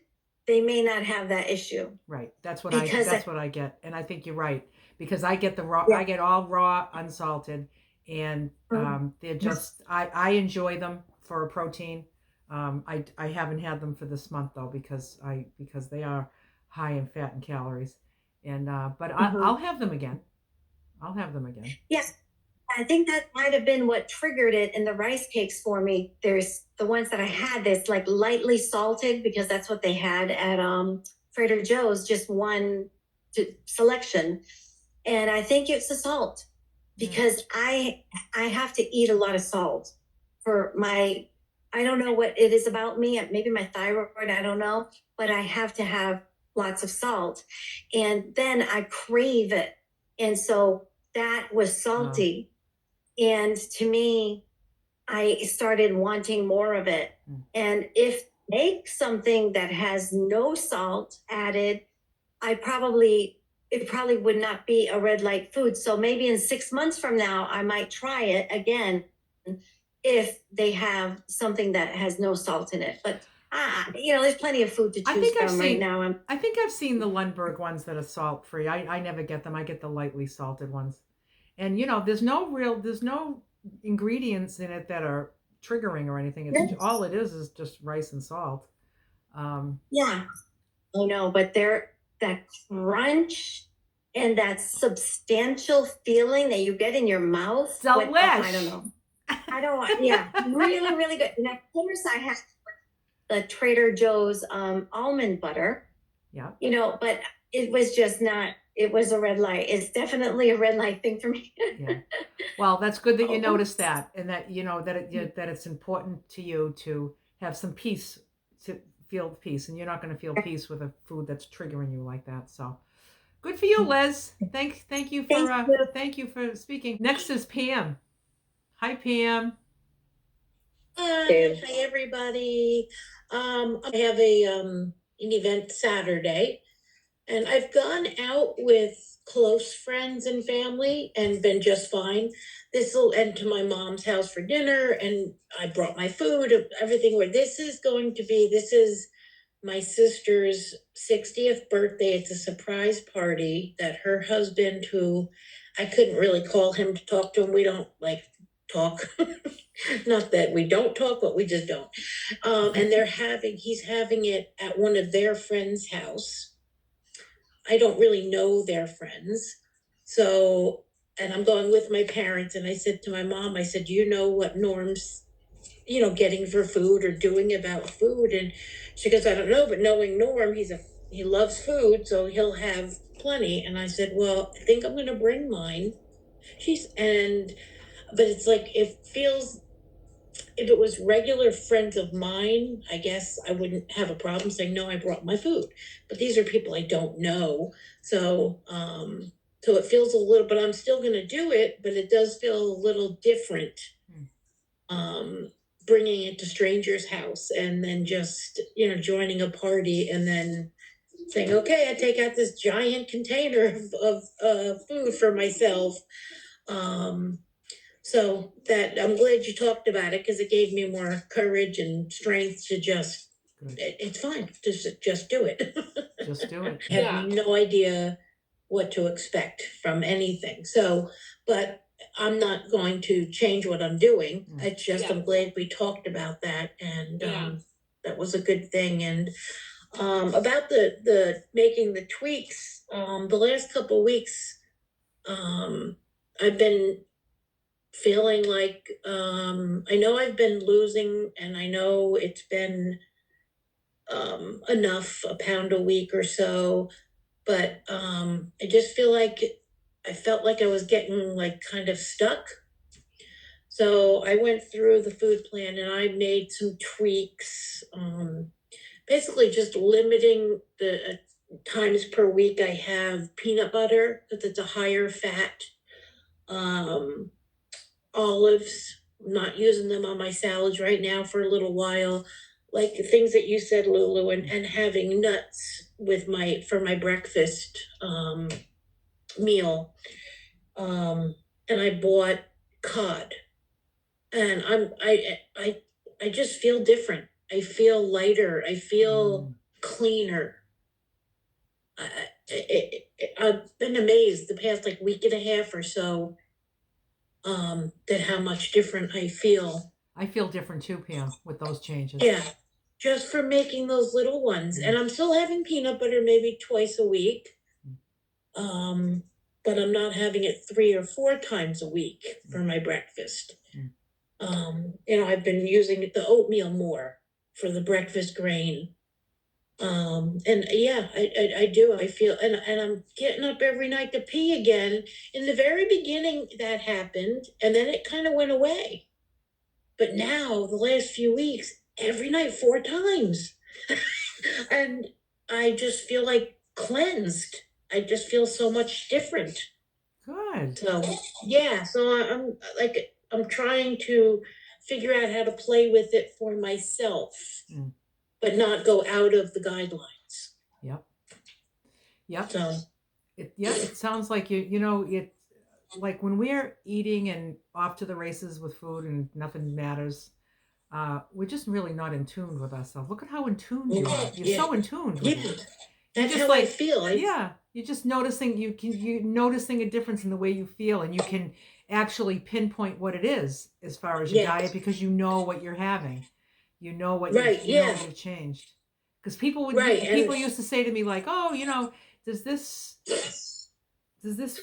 they may not have that issue. Right. That's what Because I get. And I think you're right, because I get the raw, Yeah. I get all raw, unsalted, and they're just, I enjoy them for a protein. I haven't had them for this month though, because they are high in fat and calories. And but I'll have them again. I'll have them again. Yes, I think that might have been what triggered it in the rice cakes for me. There's the ones that I had that's like lightly salted, because that's what they had at Trader Joe's, just one selection. And I think it's the salt, because I have to eat a lot of salt for my, I don't know what it is about me, maybe my thyroid, I don't know, but I have to have lots of salt, and then I crave it. And so that was salty. And to me, I started wanting more of it. And if make something that has no salt added, it probably would not be a red light food. So maybe in 6 months from now, I might try it again if they have something that has no salt in it. But there's plenty of food to choose from right now. I think I've seen the Lundberg ones that are salt free. I never get them. I get the lightly salted ones. And there's no ingredients in it that are triggering or anything. It's all it is just rice and salt. Yeah, I know, but that crunch and that substantial feeling that you get in your mouth. Delish. I don't know. Yeah, really, really good. And of course, I have the Trader Joe's almond butter. Yeah. But it was just not. It was a red light. It's definitely a red light thing for me. Yeah. Well, that's good that you noticed that, and that that it's important to you to have some peace, to feel peace, and you're not going to feel peace with a food that's triggering you like that. So, good for you, Liz. Thank you for speaking. Next is Pam. Hi, Pam. Hi, everybody. I have an event Saturday, and I've gone out with close friends and family and been just fine. And to my mom's house for dinner, and I brought my food, everything. This is my sister's 60th birthday. It's a surprise party that her husband, who I couldn't really call him to talk to him. We don't talk. Not that we don't talk, but we just don't. And he's having it at one of their friends' house. I don't really know their friends. So, and I'm going with my parents, and I said to my mom, I said, you know what Norm's, getting for food or doing about food? And she goes, I don't know, but knowing Norm, he loves food, so he'll have plenty. And I said, well, I think I'm going to bring mine. But it's like, if it was regular friends of mine, I guess I wouldn't have a problem saying, no, I brought my food. But these are people I don't know. So it feels a little, but I'm still going to do it, but it does feel a little different. Bringing it to strangers' house and then just, joining a party and then saying, okay, I take out this giant container of food for myself. So that I'm glad you talked about it, because it gave me more courage and strength to just, Good. it's fine, just do it. Just do it. I have no idea what to expect from anything. So, but I'm not going to change what I'm doing. It's just, I'm glad we talked about that, and that was a good thing. And about the making the tweaks, the last couple of weeks, I've been feeling like, I know I've been losing, and I know it's been enough, a pound a week or so, but I just feel like I felt like I was getting like kind of stuck. So I went through the food plan and I made some tweaks, basically just limiting the times per week I have peanut butter, because it's a higher fat. Olives, I'm not using them on my salads right now for a little while. Like the things that you said, Lulu, and having nuts with for my breakfast meal. And I bought cod, and I just feel different. I feel lighter. I feel cleaner. I've been amazed the past like week and a half or so, that how much different I feel. I feel different too, Pam, with those changes. Yeah, just for making those little ones. And I'm still having peanut butter maybe twice a week. But I'm not having it 3 or 4 times a week for my breakfast. I've been using the oatmeal more for the breakfast grain. And yeah, I do. I feel, and I'm getting up every night to pee again. In the very beginning that happened, and then it kind of went away. But now the last few weeks, every night 4 times. And I just feel like cleansed. I just feel so much different. Good. So yeah, so I'm trying to figure out how to play with it for myself, but not go out of the guidelines. Yep. So it sounds like it like when we're eating and off to the races with food and nothing matters, we're just really not in tune with ourselves. Look at how in tune you are. You're so in tune with it. That's how I feel. You're just noticing you're noticing a difference in the way you feel, and you can actually pinpoint what it is as far as your diet, because you know what you're having. You know what know what you've changed. Because people used to say to me like, "Oh, does this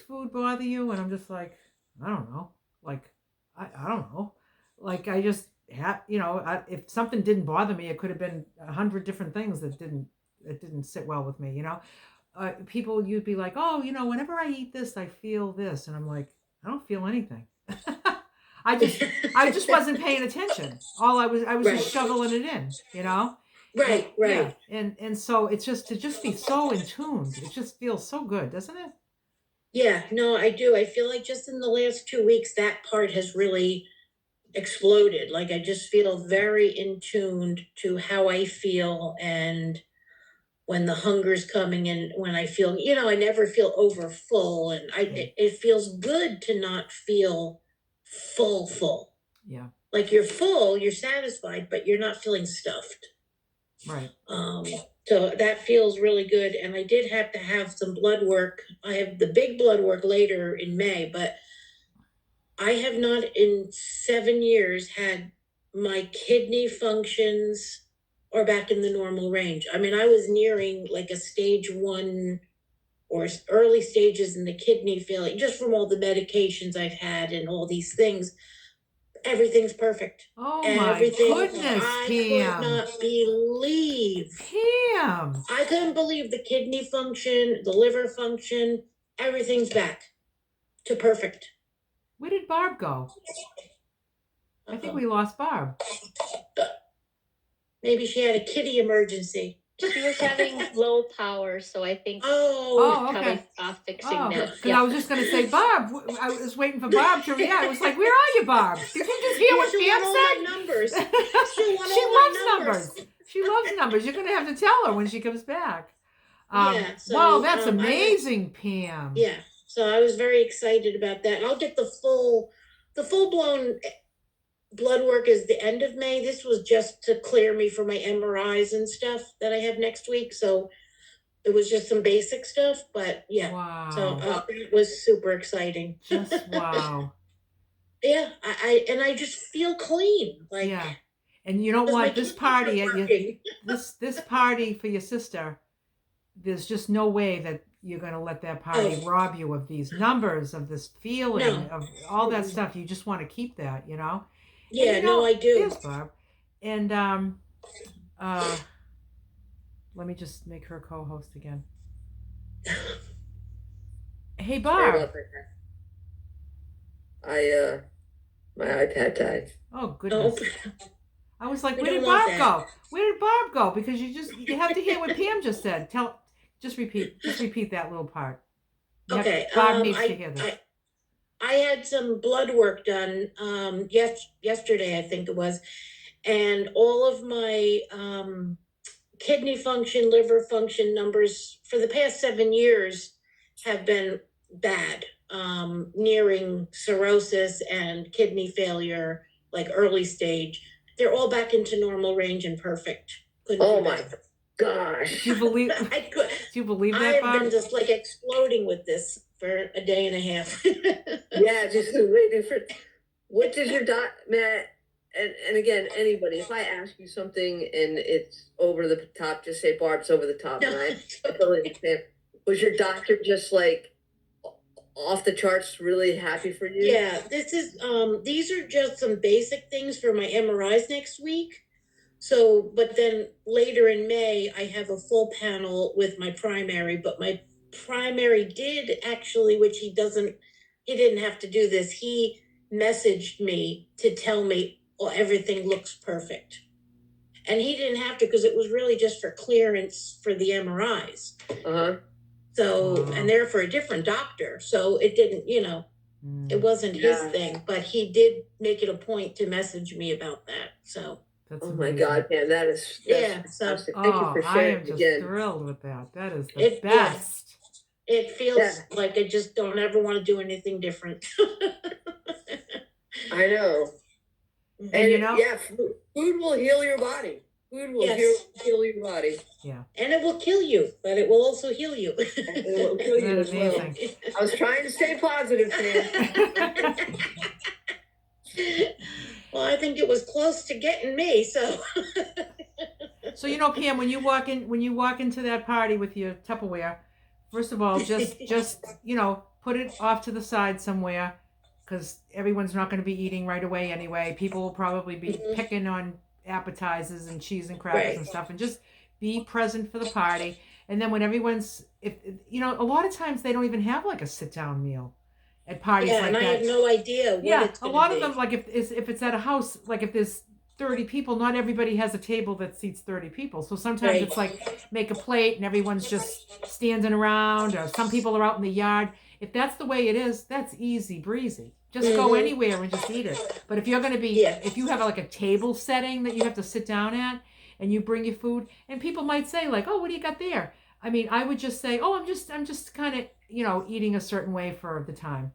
food bother you?" And I'm just like, I don't know. Like, I don't know. Like, I just had, if something didn't bother me, it could have been 100 different things that didn't sit well with me. People, you'd be like, "Oh, whenever I eat this, I feel this," and I'm like, I don't feel anything. I just wasn't paying attention. I was just shoveling it in. Right. Yeah, and so it's just to just be so in tune. It just feels so good, doesn't it? Yeah, no, I do. I feel like just in the last 2 weeks, that part has really exploded. Like I just feel very in tuned to how I feel, and when the hunger's coming, and when I feel, I never feel over full, and it feels good to not feel full. Yeah. Like you're full, you're satisfied, but you're not feeling stuffed. Right. So that feels really good. And I did have to have some blood work. I have the big blood work later in May, but I have not in 7 years had my kidney functions or back in the normal range. I mean, I was nearing like a stage 1 or early stages in the kidney failing, just from all the medications I've had and all these things. Everything's perfect. Oh my goodness, I Pam. could not believe. Pam. I couldn't believe the kidney function, the liver function, everything's back to perfect. Where did Barb go? I think we lost Barb. Maybe she had a kitty emergency. She was having low power, so I think okay. probably off fixing that. Because I was just going to say, Barb, I was waiting for Barb to react. I was like, where are you, Barb? Did you just hear what Pam said? Numbers. She loves numbers. She loves numbers. You're going to have to tell her when she comes back. Wow, that's amazing, Pam. Yeah, so I was very excited about that. I'll get the full the full-blown blood work is the end of May. This was just to clear me for my MRIs and stuff that I have next week. So it was just some basic stuff, but yeah. Wow. So it was super exciting. Just wow. Yeah, I just feel clean. Like, yeah. And you know because my what? This kidneys party are at your working. this party for your sister, there's just no way that you're gonna let that party Oh. rob you of these numbers, of this feeling, No. of all that stuff. You just want to keep that, you know? And Yeah, you know, no, I do. there's Barb. And let me just make her co-host again. Hey Sorry Barb. about that. My iPad died. Oh goodness. Oh. I was like, We where did don't want Barb go? Where did Barb go? Because you have to hear what Pam just said. Just repeat that little part. Okay. Barb needs to hear this. I had some blood work done yesterday, I think it was, and all of my kidney function, liver function numbers for the past 7 years have been bad, nearing cirrhosis and kidney failure, like early stage. They're all back into normal range and perfect. Oh my gosh. Do you believe? Do you believe that, I've Barb? been just like exploding with this for a day and a half. Yeah, just waiting for. What does your Matt? And again, anybody, if I ask you something and it's over the top, just say Barb's over the top. No. And I totally understand. Was your doctor just like off the charts, really happy for you? Yeah, these are just some basic things for my MRIs next week. So, but then later in May, I have a full panel with my primary, but my primary did actually, which he didn't have to do this. He messaged me to tell me, oh, everything looks perfect. And he didn't have to, because it was really just for clearance for the MRIs. So, and they're for a different doctor. So it didn't, it wasn't his thing, but he did make it a point to message me about that. So. That's oh amazing. my God, man, that's fantastic. Thank you for sharing. I am just thrilled with that. That is the best. It feels like I just don't ever want to do anything different. I know. And food will heal your body. Food will heal your body. Yeah. And it will kill you, but it will also heal you. It will kill you as well. I was trying to stay positive, Pam. Well, I think it was close to getting me, so. So Pam, when you walk into that party with your Tupperware, first of all, just put it off to the side somewhere, because everyone's not going to be eating right away anyway. People will probably be picking on appetizers and cheese and crackers and stuff, and just be present for the party. And then when everyone's, a lot of times they don't even have like a sit down meal at parties like that. I have no idea what it's a lot of them, like if it's at a house, like if there's 30 people, not everybody has a table that seats 30 people. So sometimes it's like make a plate and everyone's just standing around, or some people are out in the yard. If that's the way it is, that's easy breezy. Just go anywhere and just eat it. But if you're going to be, if you have like a table setting that you have to sit down at and you bring your food, and people might say like, oh, what do you got there? I mean, I would just say, oh, I'm just kind of, eating a certain way for the time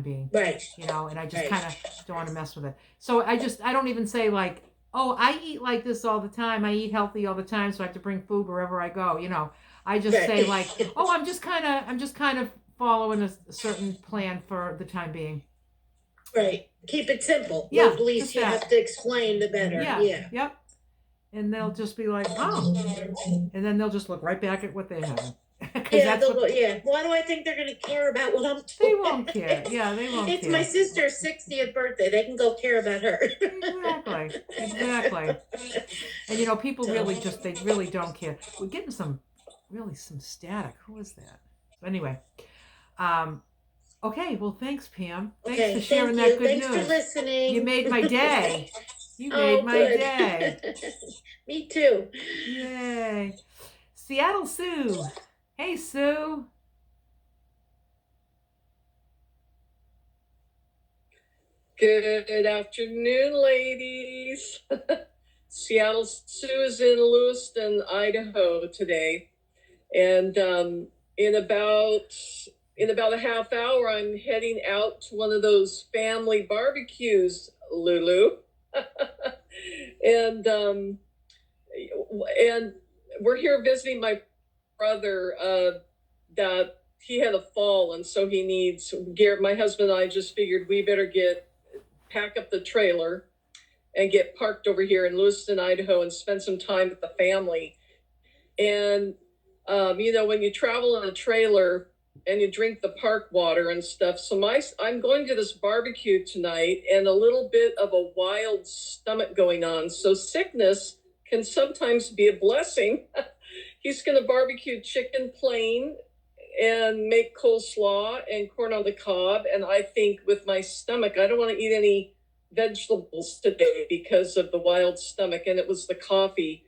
being. Right. And I just kind of don't want to mess with it. So I don't even say like, oh, I eat like this all the time. I eat healthy all the time, so I have to bring food wherever I go. I just say like, oh, I'm just kind of following a certain plan for the time being. Right. Keep it simple. Yeah. The least you have to explain, the better. Yeah. Yep. And they'll just be like, oh, and then they'll just look right back at what they have. Why do I think they're going to care about what I'm doing? They won't care. Yeah, they won't care. It's my sister's 60th birthday. They can go care about her. Exactly. And people they really don't care. We're getting some static. Who is that? So anyway, okay. Well, thanks, Pam. Thanks for sharing that good news. Thanks for listening. You made my day. You made my day. Me too. Yay. Seattle Sue. Hey, Sue. Good afternoon, ladies. Seattle Sue is in Lewiston, Idaho today. And in about in about a half hour, I'm heading out to one of those family barbecues, Lulu. and and we're here visiting my brother that he had a fall, and so he needs gear. My husband and I just figured we better pack up the trailer and get parked over here in Lewiston, Idaho, and spend some time with the family. And when you travel in a trailer and you drink the park water and stuff, so I'm going to this barbecue tonight, and a little bit of a wild stomach going on. So sickness can sometimes be a blessing. He's going to barbecue chicken plain and make coleslaw and corn on the cob. And I think with my stomach, I don't want to eat any vegetables today because of the wild stomach. And it was the coffee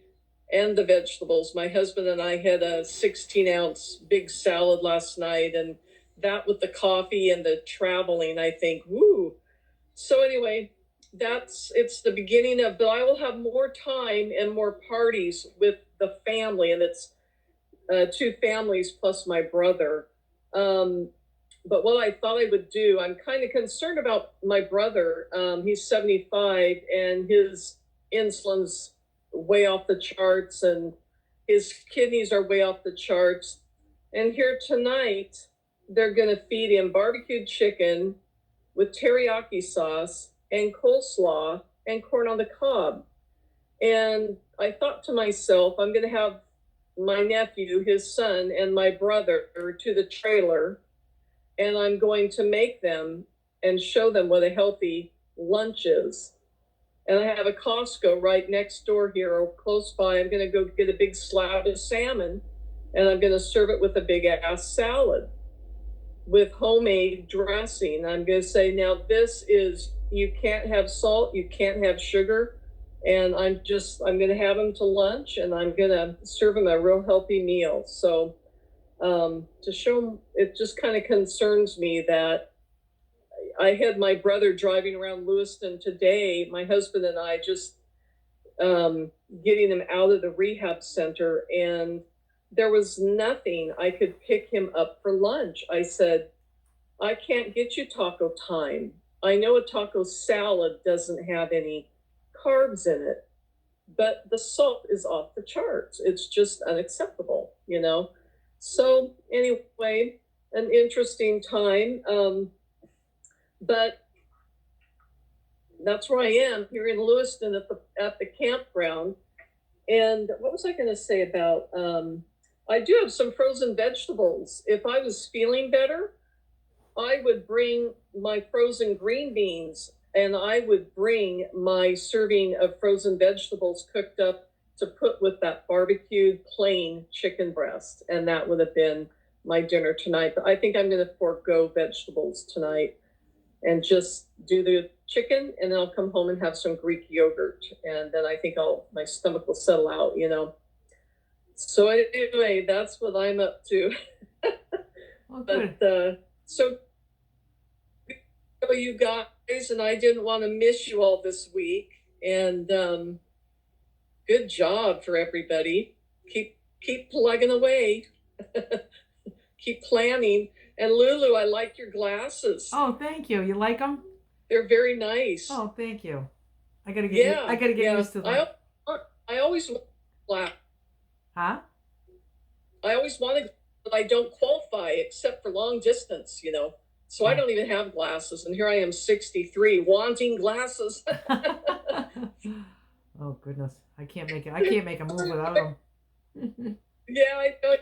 and the vegetables. My husband and I had a 16-ounce big salad last night, and that with the coffee and the traveling, I think, woo. So anyway, it's the beginning but I will have more time and more parties with the family, and it's 2 families plus my brother. But what I thought I would do, I'm kind of concerned about my brother. He's 75 and his insulin's way off the charts, and his kidneys are way off the charts. And here tonight, they're going to feed him barbecued chicken with teriyaki sauce and coleslaw and corn on the cob. And I thought to myself, I'm going to have my nephew, his son, and my brother to the trailer, and I'm going to make them and show them what a healthy lunch is. And I have a Costco right next door here or close by. I'm going to go get a big slab of salmon, and I'm going to serve it with a big ass salad with homemade dressing. I'm going to say, now this is, you can't have salt, you can't have sugar. And I'm going to have them to lunch, and I'm going to serve them a real healthy meal. So to show them, it just kind of concerns me that I had my brother driving around Lewiston today, my husband and I, just getting him out of the rehab center, and there was nothing I could pick him up for lunch. I said, I can't get you taco time. I know a taco salad doesn't have any carbs in it, but the salt is off the charts. It's just unacceptable, So anyway, an interesting time. But that's where I am, here in Lewiston at the campground. And what was I going to say about, I do have some frozen vegetables. If I was feeling better, I would bring my frozen green beans, and I would bring my serving of frozen vegetables cooked up to put with that barbecued plain chicken breast. And that would have been my dinner tonight. But I think I'm going to forego vegetables tonight and just do the chicken, and then I'll come home and have some Greek yogurt. And then I think my stomach will settle out, So anyway, that's what I'm up to. Well, good. But so you guys, and I didn't want to miss you all this week. And good job for everybody. Keep plugging away. Keep planning. And Lulu, I like your glasses. Oh, thank you. You like them? They're very nice. Oh, thank you. I gotta get used to them. I always want glasses. Huh? I always wanted, but I don't qualify except for long distance, So I don't even have glasses, and here I am, 63, wanting glasses. Oh goodness, I can't make a move without them. Yeah, I know.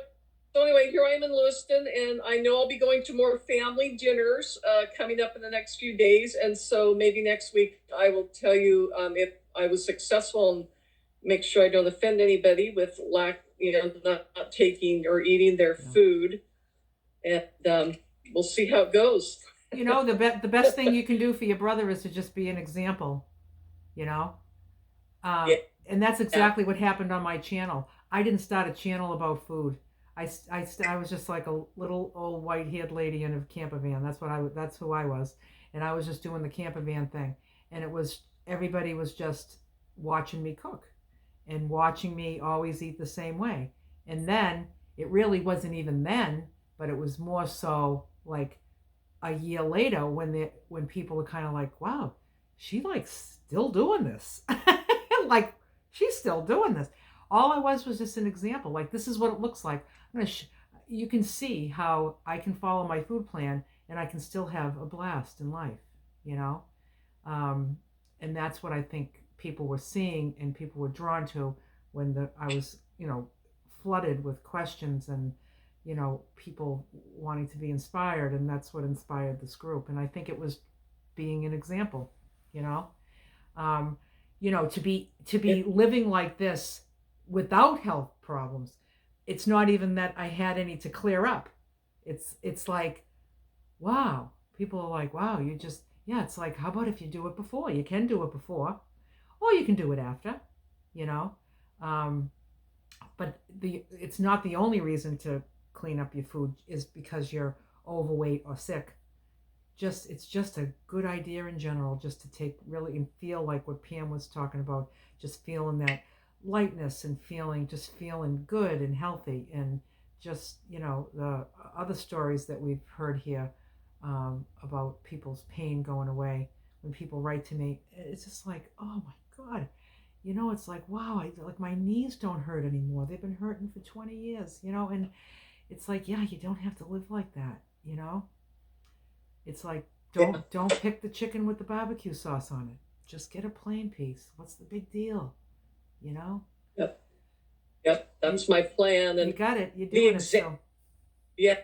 So anyway, here I am in Lewiston, and I know I'll be going to more family dinners coming up in the next few days. And so maybe next week I will tell you if I was successful, and make sure I don't offend anybody with not taking or eating their food. And we'll see how it goes. The best thing you can do for your brother is to just be an example, Yeah. And that's exactly what happened on my channel. I didn't start a channel about food. I was just like a little old white-haired lady in a camper van. That's who I was. And I was just doing the camper van thing. And everybody was just watching me cook and watching me always eat the same way. And then it really wasn't even then, but it was more so like a year later when people are kind of like, wow, she like still doing this. Like she's still doing this. All I was just an example. Like this is what it looks like. You can see how I can follow my food plan and I can still have a blast in life, you know? Um, and that's what I think people were seeing and people were drawn to when I was, flooded with questions and, people wanting to be inspired. And that's what inspired this group. And I think it was being an example, you know? um, to be living like this without health problems. It's not even that I had any to clear up. It's like, wow. People are like, wow, you just, yeah. It's like, how about if you do it before? You can do it before, or you can do it after. You know, um, but it's not the only reason to clean up your food is because you're overweight or sick. It's just a good idea in general, just to take really and feel like what Pam was talking about, just feeling that lightness and feeling good and healthy. And just, the other stories that we've heard here, about people's pain going away. When people write to me, it's just like, oh my God, it's like, wow, like my knees don't hurt anymore. They've been hurting for 20 years, and it's like, yeah, you don't have to live like that. It's like, don't pick the chicken with the barbecue sauce on it. Just get a plain piece. What's the big deal? Yep. Yep. That's my plan. And you got it. You're doing it. So. Yeah.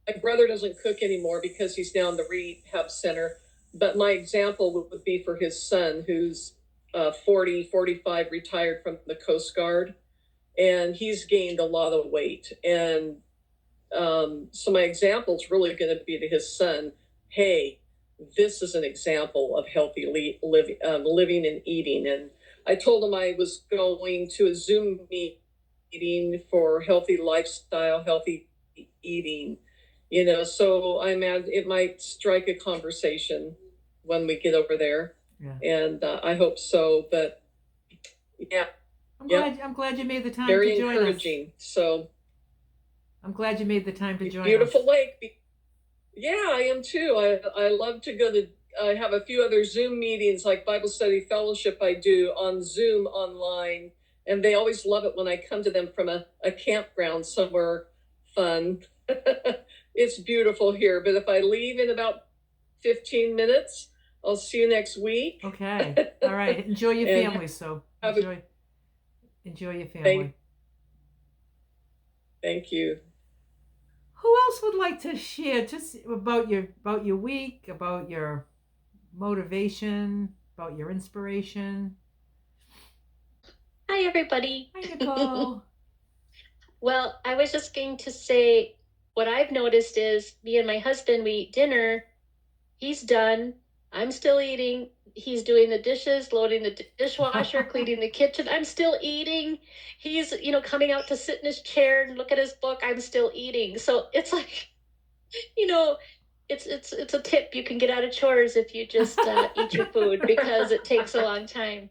My brother doesn't cook anymore because he's now in the rehab center. But my example would be for his son, who's 45, retired from the Coast Guard. And he's gained a lot of weight. And so my example is really going to be to his son, hey, this is an example of healthy living and eating. And I told him I was going to a Zoom meeting for healthy lifestyle, healthy eating, so it might strike a conversation when we get over there. Yeah. And I hope so. But yeah. I'm glad you made the time to Very join encouraging. us. So I'm glad you made the time to join beautiful us. lake. Yeah, I am too. I love to go to, I have a few other Zoom meetings, like Bible study fellowship I do on Zoom online. And they always love it when I come to them from a campground somewhere fun. It's beautiful here. But if I leave in about 15 minutes, I'll see you next week. Okay. All right. Enjoy your family. So enjoy your family. Thank you. Who else would like to share just about your week, about your motivation, about your inspiration? Hi, everybody. Hi, Nicole. Well, I was just going to say what I've noticed is me and my husband, we eat dinner. He's done. I'm still eating. He's doing the dishes, loading the dishwasher, cleaning the kitchen. I'm still eating. He's, coming out to sit in his chair and look at his book. I'm still eating. So it's like, it's a tip. You can get out of chores if you just eat your food, because it takes a long time.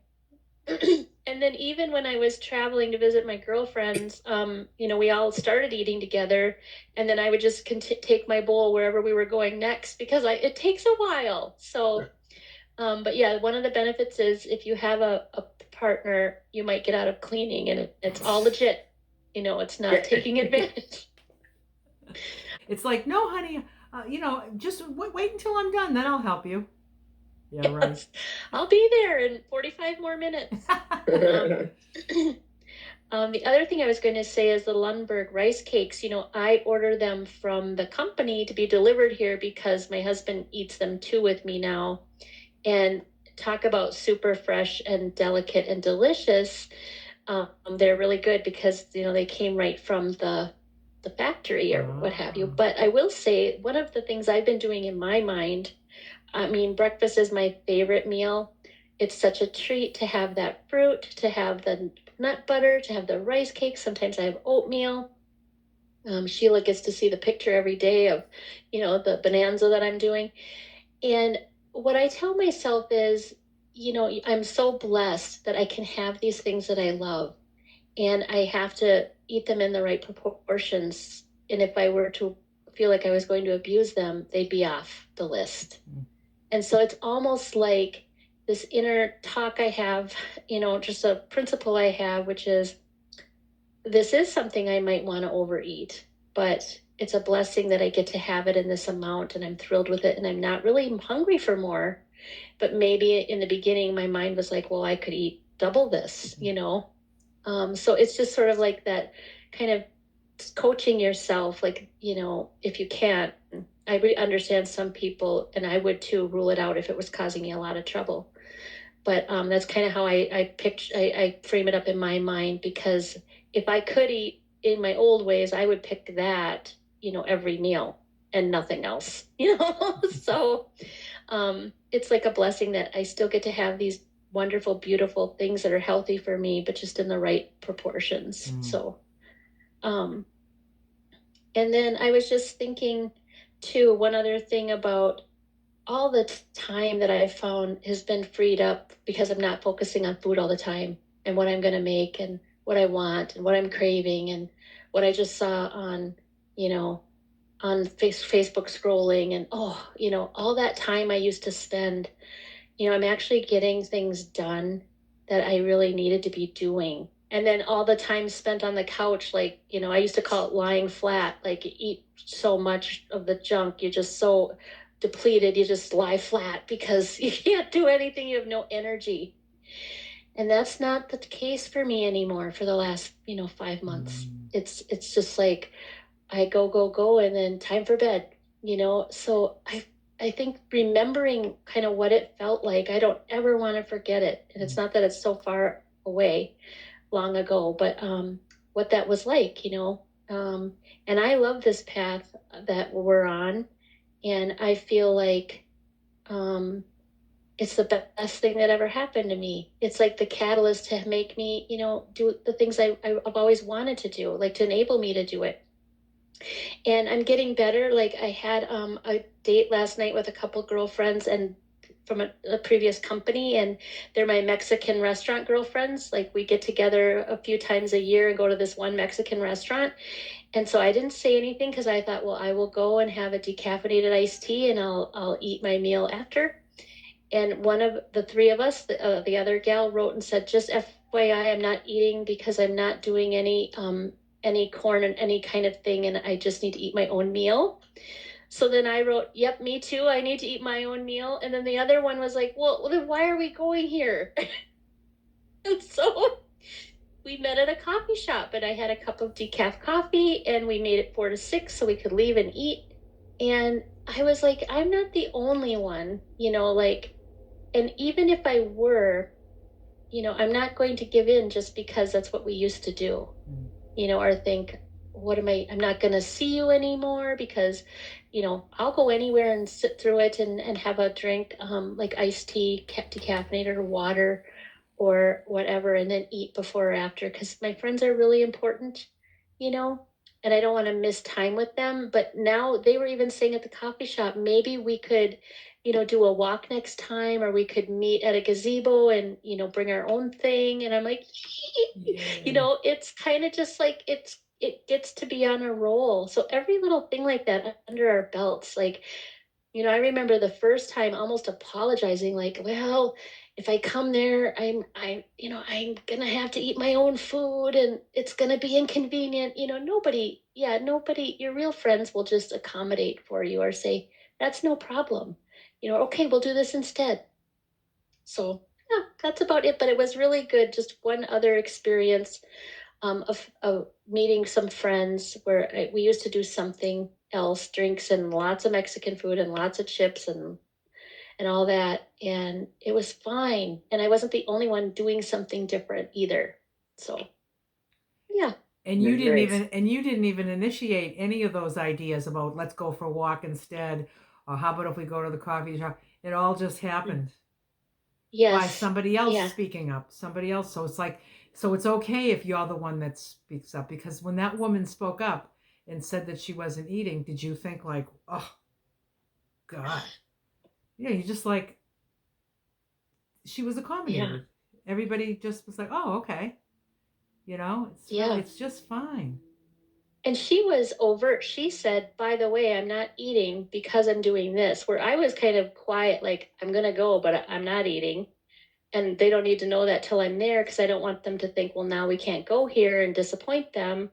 And then even when I was traveling to visit my girlfriends, we all started eating together, and then I would just take my bowl wherever we were going next, because it takes a while. So, but yeah, one of the benefits is if you have a partner, you might get out of cleaning, and it's all legit. It's not taking advantage. It's like, no, honey, just wait until I'm done, then I'll help you. Yeah, right. Yes. I'll be there in 45 more minutes. The other thing I was going to say is the Lundberg rice cakes. I order them from the company to be delivered here because my husband eats them too with me now. And talk about super fresh and delicate and delicious. They're really good because, they came right from the factory or what have you. But I will say, one of the things I've been doing in my mind, breakfast is my favorite meal. It's such a treat to have that fruit, to have the nut butter, to have the rice cake. Sometimes I have oatmeal. Sheila gets to see the picture every day of, the bonanza that I'm doing. And what I tell myself is, I'm so blessed that I can have these things that I love, and I have to eat them in the right proportions. And if I were to feel like I was going to abuse them, they'd be off the list. And so it's almost like this inner talk I have, just a principle I have, which is, this is something I might want to overeat, but it's a blessing that I get to have it in this amount, and I'm thrilled with it, and I'm not really hungry for more. But maybe in the beginning, my mind was like, well, I could eat double this, So it's just sort of like that kind of coaching yourself, like, if you can't. I understand some people, and I would too, rule it out if it was causing me a lot of trouble. But that's kind of how I frame it up in my mind, because if I could eat in my old ways, I would pick that, every meal and nothing else, So it's like a blessing that I still get to have these wonderful, beautiful things that are healthy for me, but just in the right proportions. So, and then I was just thinking too, one other thing about all the time that I found has been freed up because I'm not focusing on food all the time and what I'm going to make and what I want and what I'm craving and what I just saw on, on Facebook scrolling and, all that time I used to spend, I'm actually getting things done that I really needed to be doing. And then all the time spent on the couch, like, I used to call it lying flat, like you eat so much of the junk, you're just so depleted, you just lie flat because you can't do anything, you have no energy. And that's not the case for me anymore for the last, 5 months. It's just like I go, and then time for bed, So I think remembering kind of what it felt like, I don't ever want to forget it. And it's not that it's so far away, long ago, but what that was like, and I love this path that we're on, and I feel like it's the best thing that ever happened to me. It's like the catalyst to make me, do the things I've always wanted to do, like to enable me to do it. And I'm getting better. Like I had a date last night with a couple girlfriends and from a previous company, and they're my Mexican restaurant girlfriends. Like we get together a few times a year and go to this one Mexican restaurant. And so I didn't say anything because I thought, well, I will go and have a decaffeinated iced tea and I'll eat my meal after. And one of the three of us, the other gal, wrote and said, just FYI, I'm not eating because I'm not doing any corn and any kind of thing, and I just need to eat my own meal. So then I wrote, yep, me too, I need to eat my own meal. And then the other one was like, well then why are we going here? And so we met at a coffee shop, and I had a cup of decaf coffee, and we made it 4 to 6 so we could leave and eat. And I was like, I'm not the only one, and even if I were, I'm not going to give in just because that's what we used to do. Or think, I'm not going to see you anymore because, I'll go anywhere and sit through it and have a drink, like iced tea, decaffeinated, or water or whatever, and then eat before or after, because my friends are really important, and I don't want to miss time with them. But now they were even saying at the coffee shop, maybe we could, do a walk next time, or we could meet at a gazebo and, bring our own thing. And I'm like, it's kind of just like it gets to be on a roll. So every little thing like that under our belts, like, I remember the first time almost apologizing, like, well, if I come there, I'm gonna have to eat my own food and it's gonna be inconvenient. Nobody, your real friends will just accommodate for you or say, that's no problem. Okay, we'll do this instead. So yeah, that's about it. But it was really good. Just one other experience of meeting some friends where we used to do something else, drinks and lots of Mexican food and lots of chips and all that. And it was fine. And I wasn't the only one doing something different either. So yeah. And you didn't even initiate any of those ideas about let's go for a walk instead, or how about if we go to the coffee shop? It all just happened. Yes. By somebody else speaking up, somebody else. So it's like, so it's okay if you're the one that speaks up, because when that woman spoke up and said that she wasn't eating, did you think like, oh God, you just like, she was accommodated. Everybody just was like, oh, okay. It's really, it's just fine. And she was overt. She said, by the way, I'm not eating because I'm doing this, where I was kind of quiet, like, I'm going to go, but I'm not eating. And they don't need to know that till I'm there, because I don't want them to think, well, now we can't go here and disappoint them.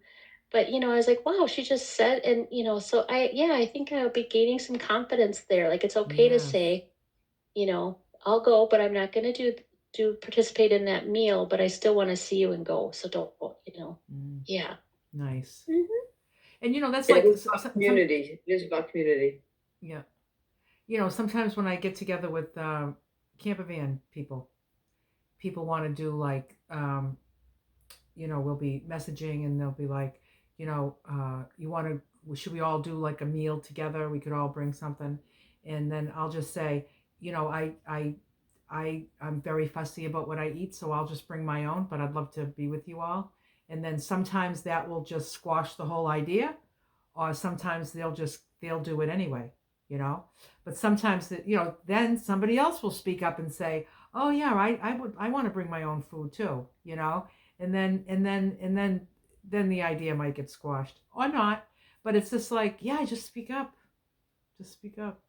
But, I was like, wow, she just said, and, so I think I'll be gaining some confidence there. Like, it's okay to Yes. say, I'll go, but I'm not going to do participate in that meal, but I still want to see you and go. So don't, yeah. Nice. Mhm. And that's It like is about community. It is about community. yeah. Sometimes when I get together with camper van people want to do like we'll be messaging and they'll be like, you want to, should we all do like a meal together? We could all bring something. And then I'll just say, I'm very fussy about what I eat, so I'll just bring my own, but I'd love to be with you all. And then sometimes that will just squash the whole idea, or sometimes they'll do it anyway, But sometimes that, then somebody else will speak up and say, "Oh yeah, I want to bring my own food too," And then the idea might get squashed or not, but it's just like, yeah, just speak up. Just speak up.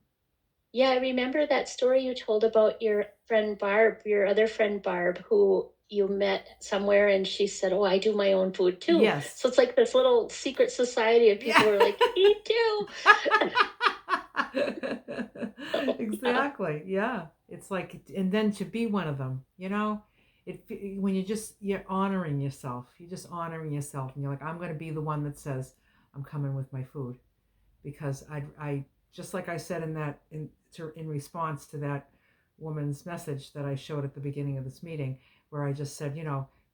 Yeah, I remember that story you told about your friend Barb, your other friend Barb, who you met somewhere, and she said, "Oh, I do my own food too." Yes. So it's like this little secret society of people who are like, "Me too." Exactly. Yeah. It's like, and then to be one of them, when you're honoring yourself, you're just honoring yourself, and you're like, I'm going to be the one that says, I'm coming with my food, because I just like I said in response to that woman's message that I showed at the beginning of this meeting, where I just said,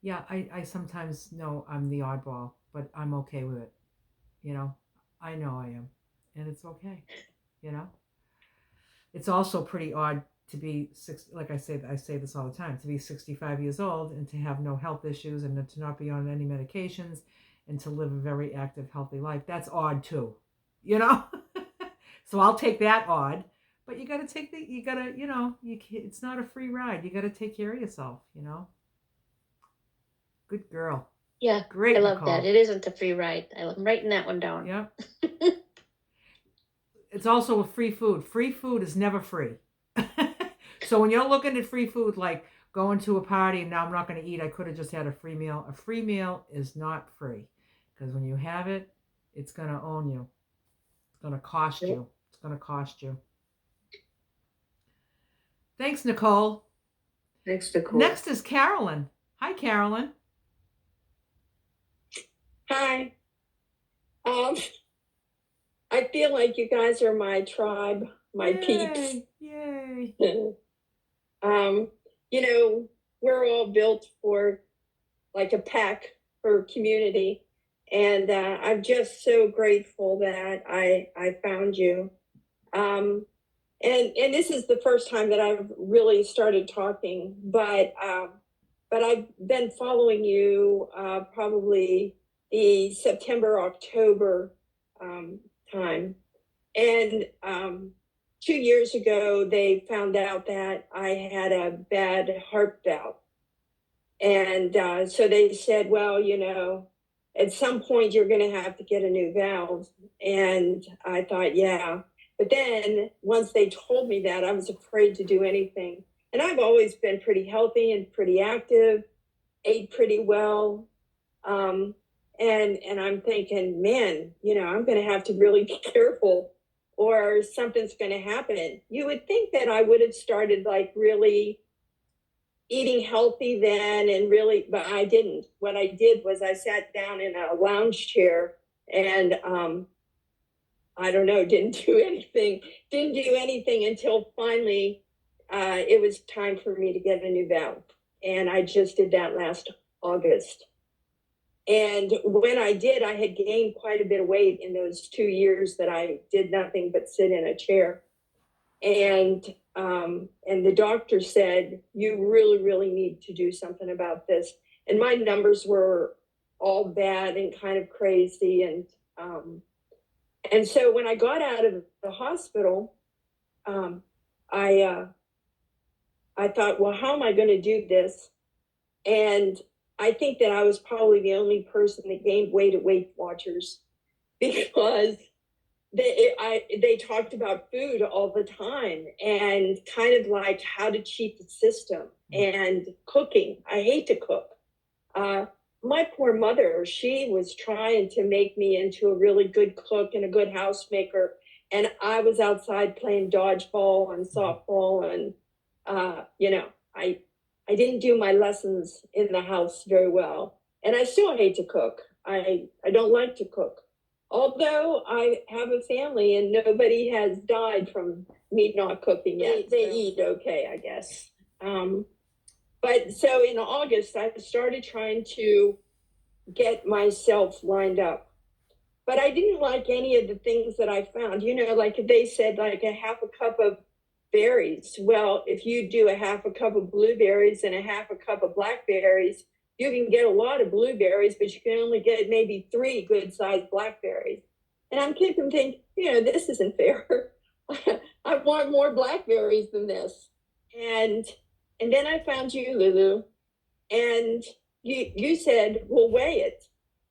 yeah, I sometimes know I'm the oddball, but I'm okay with it. I know I am, and it's okay. It's also pretty odd to be like I say this all the time, to be 65 years old and to have no health issues and to not be on any medications and to live a very active, healthy life. That's odd too, So I'll take that odd, but you got to it's not a free ride. You got to take care of yourself, Good girl. Yeah, Great, I love Nicole. that. It isn't a free ride. I'm writing that one down. Yep. It's also a free food. Free food is never free. So when you're looking at free food, like going to a party and now I'm not going to eat, I could have just had a free meal. A free meal is not free, because when you have it, it's going to own you. It's going to cost you. It's going to cost you. Thanks, Nicole. Thanks, Nicole. Next is Carolyn. Hi, Carolyn. Hi. I feel like you guys are my tribe, my peeps. Yay. We're all built for like a pack for community. And I'm just so grateful that I found you. And this is the first time that I've really started talking, but I've been following you probably the September, October time. And 2 years ago, they found out that I had a bad heart valve. And so they said, well, at some point you're going to have to get a new valve. And I thought, yeah. But then once they told me that, I was afraid to do anything. And I've always been pretty healthy and pretty active, ate pretty well. And I'm thinking, man, I'm going to have to really be careful or something's going to happen. You would think that I would have started like really eating healthy then and really, but I didn't. What I did was I sat down in a lounge chair and I don't know, didn't do anything until finally it was time for me to get a new valve. And I just did that last August. And when I did, I had gained quite a bit of weight in those 2 years that I did nothing but sit in a chair. And the doctor said, you really, really need to do something about this. And my numbers were all bad and kind of crazy. And so when I got out of the hospital, I thought, well, how am I going to do this? And I think that I was probably the only person that gained weight at Weight Watchers. because they talked about food all the time and kind of like how to cheat the system and cooking. I hate to cook. My poor mother, she was trying to make me into a really good cook and a good housemaker. And I was outside playing dodgeball and softball. And, I didn't do my lessons in the house very well. And I still hate to cook. I don't like to cook. Although I have a family and nobody has died from me not cooking yet. They eat okay, I guess. But so in August, I started trying to get myself lined up. But I didn't like any of the things that I found. Like they said, like a half a cup of berries. Well, if you do a half a cup of blueberries and a half a cup of blackberries, you can get a lot of blueberries, but you can only get maybe 3 good-sized blackberries. And I'm keeping thinking, this isn't fair. I want more blackberries than this. And then I found you, Lulu, and you said, well, weigh it.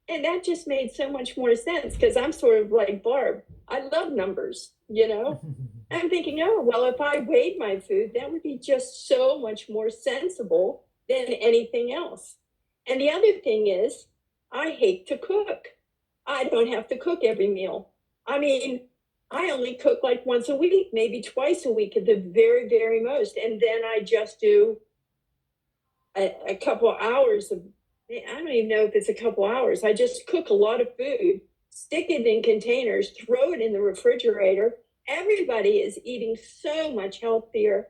And that just made so much more sense because I'm sort of like Barb. I love numbers, I'm thinking, oh, well, if I weighed my food, that would be just so much more sensible than anything else. And the other thing is, I hate to cook. I don't have to cook every meal. I mean, I only cook like once a week, maybe twice a week at the very, very most. And then I just do a couple of hours of, I don't even know if it's a couple hours. I just cook a lot of food, stick it in containers, throw it in the refrigerator. Everybody is eating so much healthier.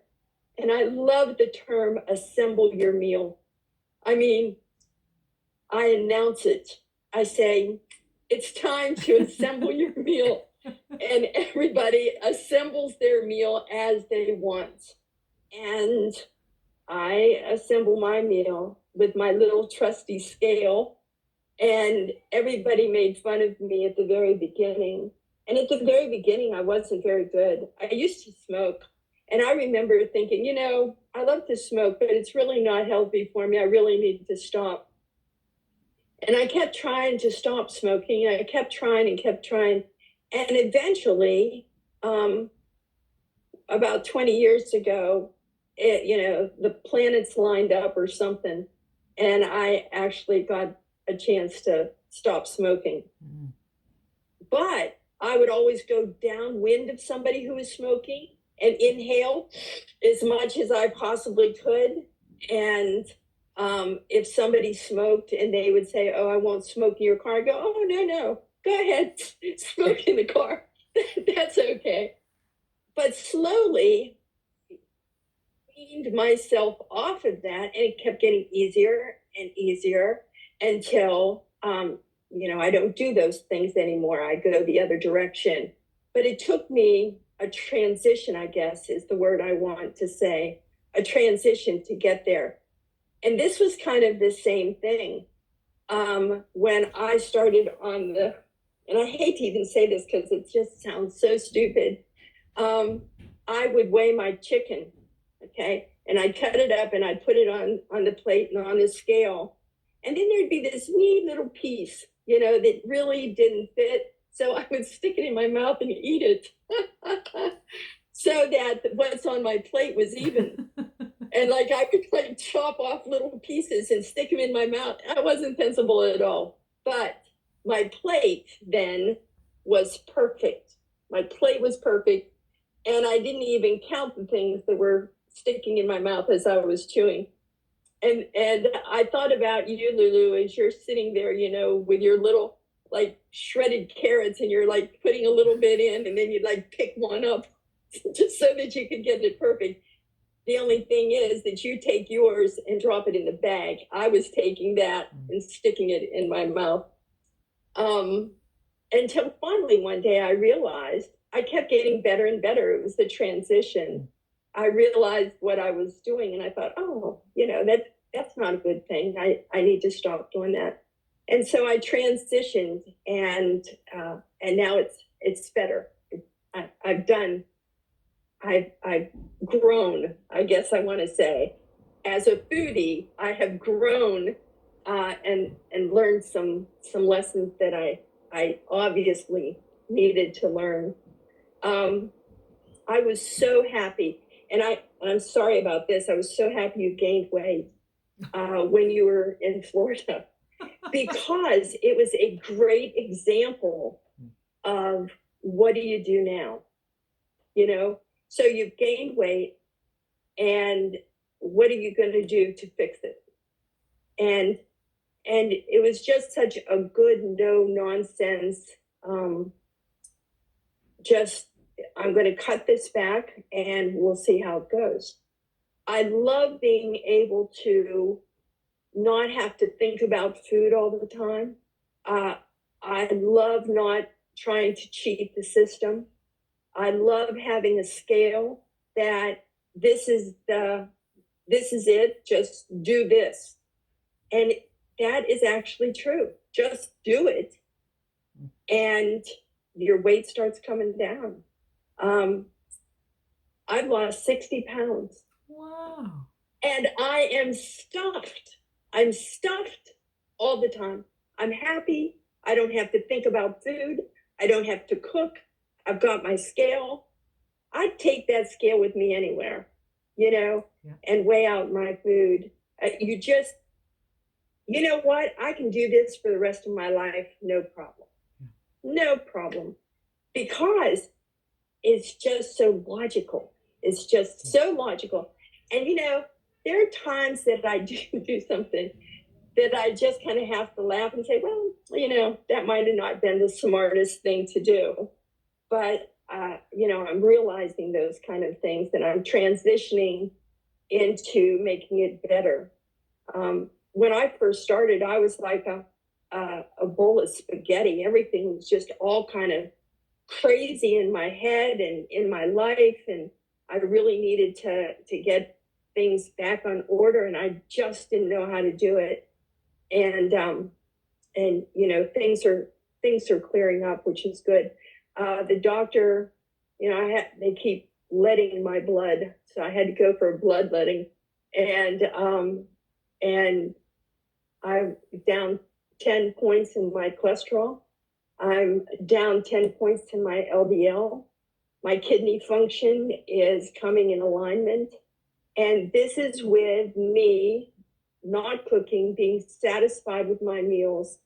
And I love the term assemble your meal. I mean, I announce it. I say, it's time to assemble your meal. And everybody assembles their meal as they want. And I assemble my meal with my little trusty scale. And everybody made fun of me at the very beginning. And at the very beginning, I wasn't very good. I used to smoke. And I remember thinking, I love to smoke, but it's really not healthy for me. I really need to stop. And I kept trying to stop smoking. I kept trying and kept trying. And eventually, about 20 years ago, the planets lined up or something. And I actually got a chance to stop smoking. Mm-hmm. But I would always go downwind of somebody who was smoking and inhale as much as I possibly could. And if somebody smoked and they would say, oh, I won't smoke in your car, I go, oh, no, go ahead, smoke in the car. That's okay. But slowly weaned myself off of that, and it kept getting easier and easier until, I don't do those things anymore. I go the other direction. But it took me a transition, I guess, is the word I want to say, a transition to get there. And this was kind of the same thing. When I started on and I hate to even say this because it just sounds so stupid. I would weigh my chicken, okay? And I'd cut it up and I'd put it on the plate and on the scale. And then there'd be this wee little piece, that really didn't fit. So I would stick it in my mouth and eat it so that what's on my plate was even. And I could chop off little pieces and stick them in my mouth. I wasn't sensible at all. But my plate then was perfect. My plate was perfect. And I didn't even count the things that were sticking in my mouth as I was chewing. And I thought about you, Lulu, as you're sitting there, with your little shredded carrots and you're putting a little bit in and then you'd pick one up just so that you could get it perfect. The only thing is that you take yours and drop it in the bag. I was taking that and sticking it in my mouth. Until finally one day I realized I kept getting better and better. It was the transition. I realized what I was doing and I thought, oh, that's not a good thing. I need to stop doing that. And so I transitioned and now it's better. I've grown, I guess I want to say. As a foodie, I have grown and learned some lessons that I I obviously needed to learn. I was so happy, and I'm sorry about this. I was so happy you gained weight when you were in Florida, because it was a great example of what do you do now? You know, so you've gained weight, and what are you going to do to fix it? And it was just such a good, no nonsense. Just, I'm going to cut this back and we'll see how it goes. I love being able to not have to think about food all the time. I love not trying to cheat the system. I love having a scale that this is it, just do this. And that is actually true. Just do it. And your weight starts coming down. I've lost 60 pounds. Wow. And I am stuffed. I'm stuffed all the time. I'm happy. I don't have to think about food. I don't have to cook. I've got my scale. I'd take that scale with me anywhere, you know, and weigh out my food. You know what? I can do this for the rest of my life. No problem. No problem. Because it's just so logical. It's just so logical. And, you know, there are times that I do something that I just kind of have to laugh and say, well, you know, that might have not been the smartest thing to do. But, you know, I'm realizing those kind of things, and I'm transitioning into making it better. When I first started, I was like a bowl of spaghetti. Everything was just all kind of crazy in my head and in my life. And I really needed to get things back on order, and I just didn't know how to do it. And you know, things are clearing up, which is good. The doctor, you know, they keep letting my blood, so I had to go for a bloodletting, and I'm down 10 points in my cholesterol. I'm down 10 points in my LDL. My kidney function is coming in alignment. And this is with me not cooking, being satisfied with my meals.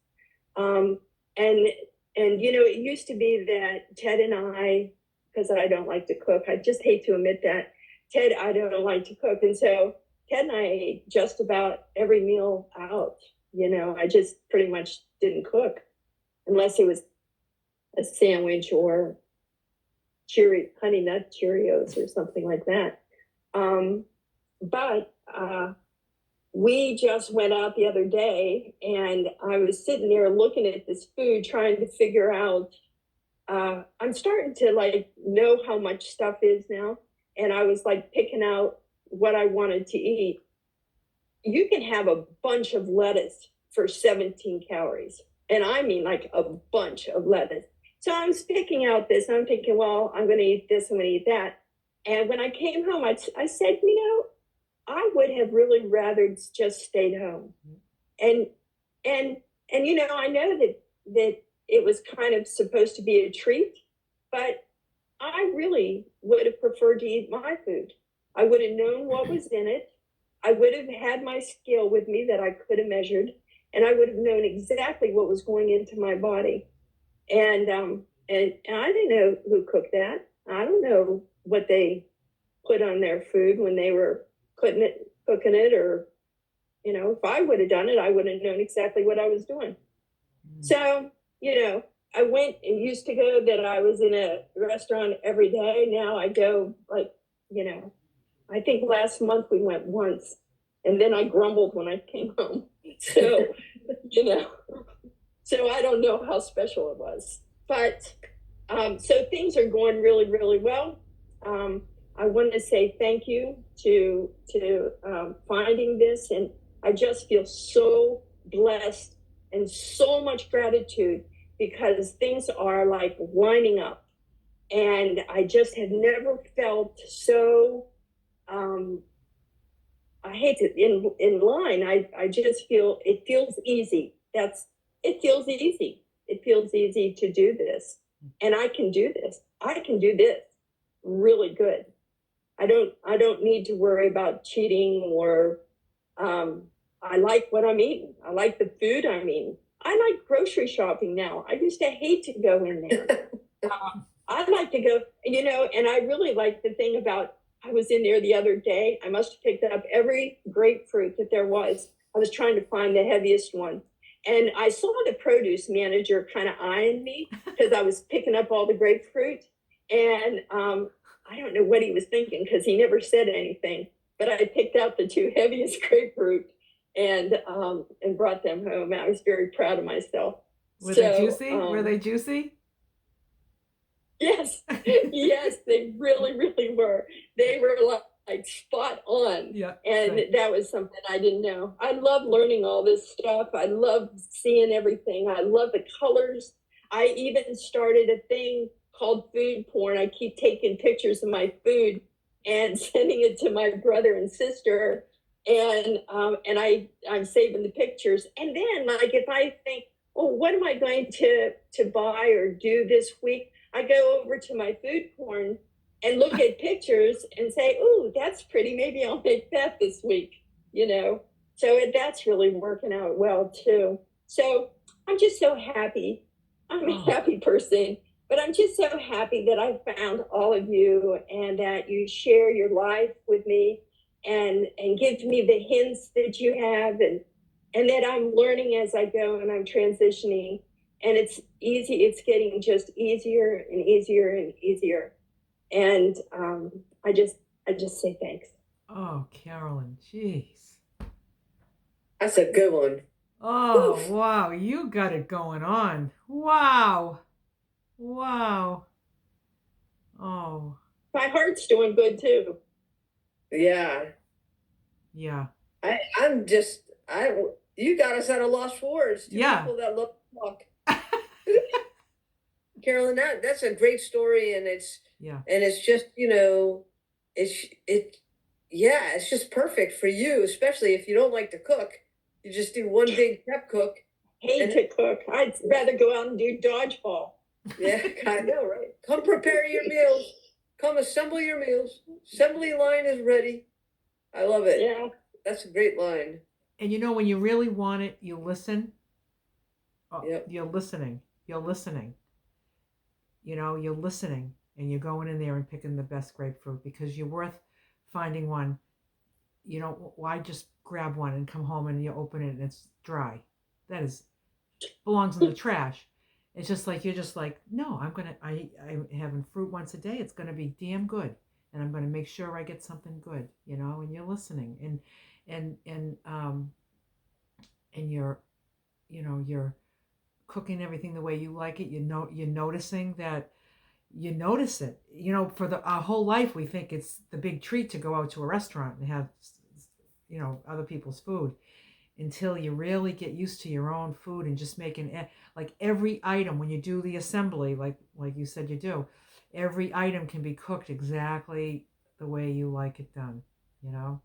And you know, it used to be that Ted and I, because I don't like to cook, I just hate to admit that, Ted, I don't like to cook. And so Ted and I ate just about every meal out. You know, I just pretty much didn't cook unless it was a sandwich or honey nut Cheerios or something like that. But we just went out the other day, and I was sitting there looking at this food, trying to figure out, I'm starting to like know how much stuff is now. And I was like picking out what I wanted to eat. You can have a bunch of lettuce for 17 calories. And I mean like a bunch of lettuce. So I was picking out this, and I'm thinking, well, I'm going to eat this, I'm going to eat that. And when I came home, I said, you know, I would have really rather just stayed home. And you know, I know that it was kind of supposed to be a treat, but I really would have preferred to eat my food. I would have known what was in it. I would have had my scale with me that I could have measured, and I would have known exactly what was going into my body. And I didn't know who cooked that. I don't know what they put on their food when they were cooking it, or, you know, if I would have done it, I would have known exactly what I was doing. So, you know, I went and used to go that I was in a restaurant every day. Now I go like, you know, I think last month we went once, and then I grumbled when I came home. So, you know, so I don't know how special it was, but so things are going really, really well. I want to say thank you to finding this, and I just feel so blessed and so much gratitude, because things are like lining up, and I just have never felt so I hate it in line. I just feel it feels easy. It feels easy. it feels easy to do this. And I can do this. I can do this really good. I don't need to worry about cheating or I like what I'm eating. I like the food I'm eating. I like grocery shopping now. I used to hate to go in there. I like to go, and I really like the thing about, I was in there the other day. I must have picked up every grapefruit that there was. I was trying to find the heaviest one. And I saw the produce manager kind of eyeing me because I was picking up all the grapefruit. And I don't know what he was thinking because he never said anything. But I picked out the 2 heaviest grapefruit and brought them home. I was very proud of myself. Were they juicy? Were they juicy? Yes, yes, they really, really were. They were like spot on. Yeah. And that was something I didn't know. I love learning all this stuff. I love seeing everything. I love the colors. I even started a thing called food porn. I keep taking pictures of my food and sending it to my brother and sister. And I'm saving the pictures. And then like if I think, oh, what am I going to buy or do this week? I go over to my food porn and look at pictures and say, "Ooh, that's pretty. Maybe I'll make that this week." So that's really working out well too. So I'm just so happy. I'm a happy person, but I'm just so happy that I found all of you and that you share your life with me and give me the hints that you have and that I'm learning as I go and I'm transitioning. And it's easy. It's getting just easier and easier and easier. And I just say thanks. Oh, Carolyn, jeez. That's a good one. Oh, oof. Wow. You got it going on. Wow. Wow. Oh. My heart's doing good too. Yeah. Yeah. You got us at a lost for words. Yeah. People that love to talk. Carolyn, that's a great story, and it's just it's just perfect for you, especially if you don't like to cook. You just do one big prep cook. Hate to cook. I'd rather go out and do dodgeball. Yeah, I know, right? Come prepare your meals. Come assemble your meals. Assembly line is ready. I love it. Yeah, that's a great line. And when you really want it, you listen. Oh, yep. You're listening. You're listening, and you're going in there and picking the best grapefruit because you're worth finding one. Why just grab one and come home and you open it and it's dry? That belongs in the trash. It's just like, you're just like, no, I'm having fruit once a day. It's going to be damn good. And I'm going to make sure I get something good, and you're listening and you're cooking everything the way you like it. You're noticing that you notice it. For our whole life, we think it's the big treat to go out to a restaurant and have, other people's food, until you really get used to your own food and just making like every item when you do the assembly, like you said you do, every item can be cooked exactly the way you like it done, and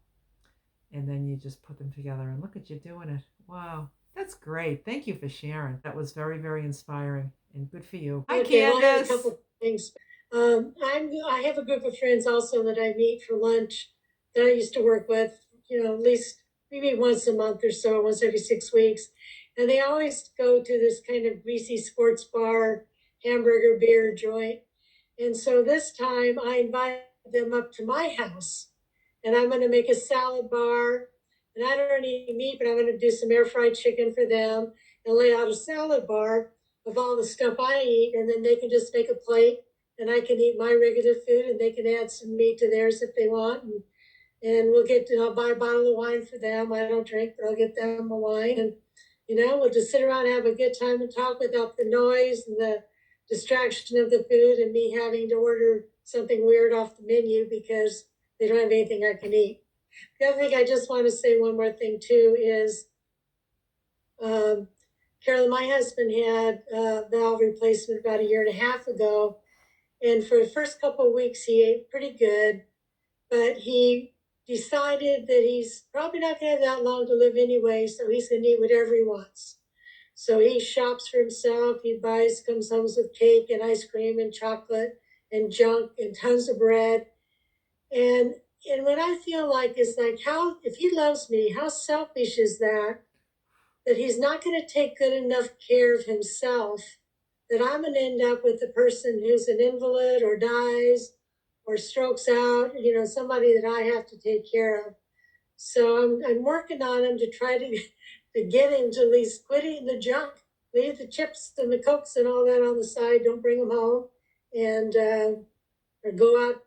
then you just put them together and look at you doing it. Wow. That's great. Thank you for sharing. That was very, very inspiring and good for you. Hi, Candace. A couple things. I have a group of friends also that I meet for lunch that I used to work with, at least maybe once a month or so, once every 6 weeks. And they always go to this kind of greasy sports bar, hamburger, beer joint. And so this time I invited them up to my house and I'm going to make a salad bar. And I don't eat meat, but I'm going to do some air fried chicken for them and lay out a salad bar of all the stuff I eat. And then they can just make a plate and I can eat my regular food and they can add some meat to theirs if they want. And we'll I'll buy a bottle of wine for them. I don't drink, but I'll get them a wine. And, we'll just sit around and have a good time and talk without the noise and the distraction of the food and me having to order something weird off the menu because they don't have anything I can eat. The other thing I just want to say one more thing too is, Carolyn, my husband had a valve replacement about 1.5 years ago. And for the first couple of weeks, he ate pretty good, but he decided that he's probably not going to have that long to live anyway. So he's going to eat whatever he wants. So he shops for himself. He comes home with cake and ice cream and chocolate and junk and tons of bread. And what I feel like is like, how, if he loves me, how selfish is that he's not going to take good enough care of himself, that I'm going to end up with the person who's an invalid or dies or strokes out, somebody that I have to take care of. So I'm working on him to try to get him to at least quit eating the junk, leave the chips and the Cokes and all that on the side. Don't bring them home, and or go out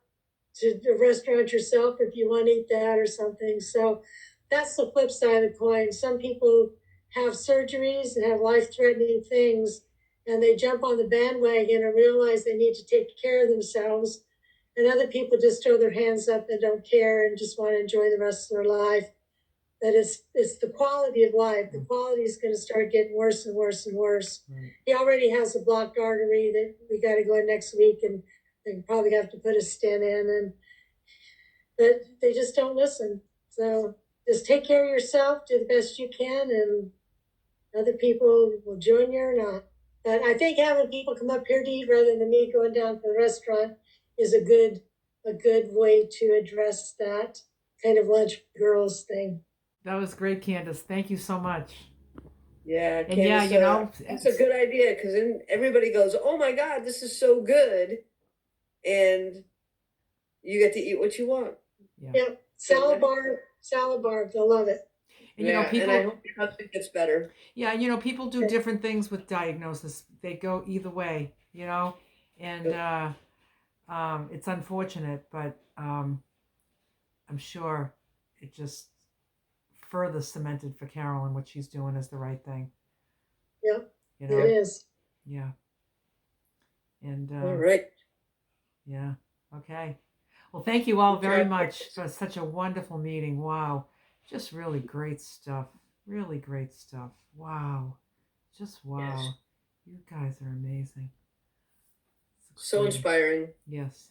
to the restaurant yourself if you want to eat that or something. So that's the flip side of the coin. Some people have surgeries and have life-threatening things, and they jump on the bandwagon and realize they need to take care of themselves. And other people just throw their hands up and don't care and just want to enjoy the rest of their life. That it's the quality of life. The quality is going to start getting worse and worse and worse. Right. He already has a blocked artery that we got to go in next week, and they probably have to put a stent in, and but they just don't listen. So just take care of yourself, do the best you can, and other people will join you or not. But I think having people come up here to eat rather than me going down to the restaurant is a good way to address that kind of lunch girls thing. That was great, Candace. Thank you so much. Yeah, and Candace, yeah, it's a good idea, because then everybody goes, "Oh my God, this is so good," and you get to eat what you want. Yeah, yep. Salad bar, they'll love it. And people, and I hope your husband gets better. Yeah, people do different things with diagnosis. They go either way, and it's unfortunate, but I'm sure it just further cemented for Carolyn what she's doing is the right thing. Yeah, it is. Yeah. And all right. Yeah. Okay. Well, thank you all very much for such a wonderful meeting. Wow. Just really great stuff. Really great stuff. Wow. Just wow. Yes. You guys are amazing. So inspiring. Yes.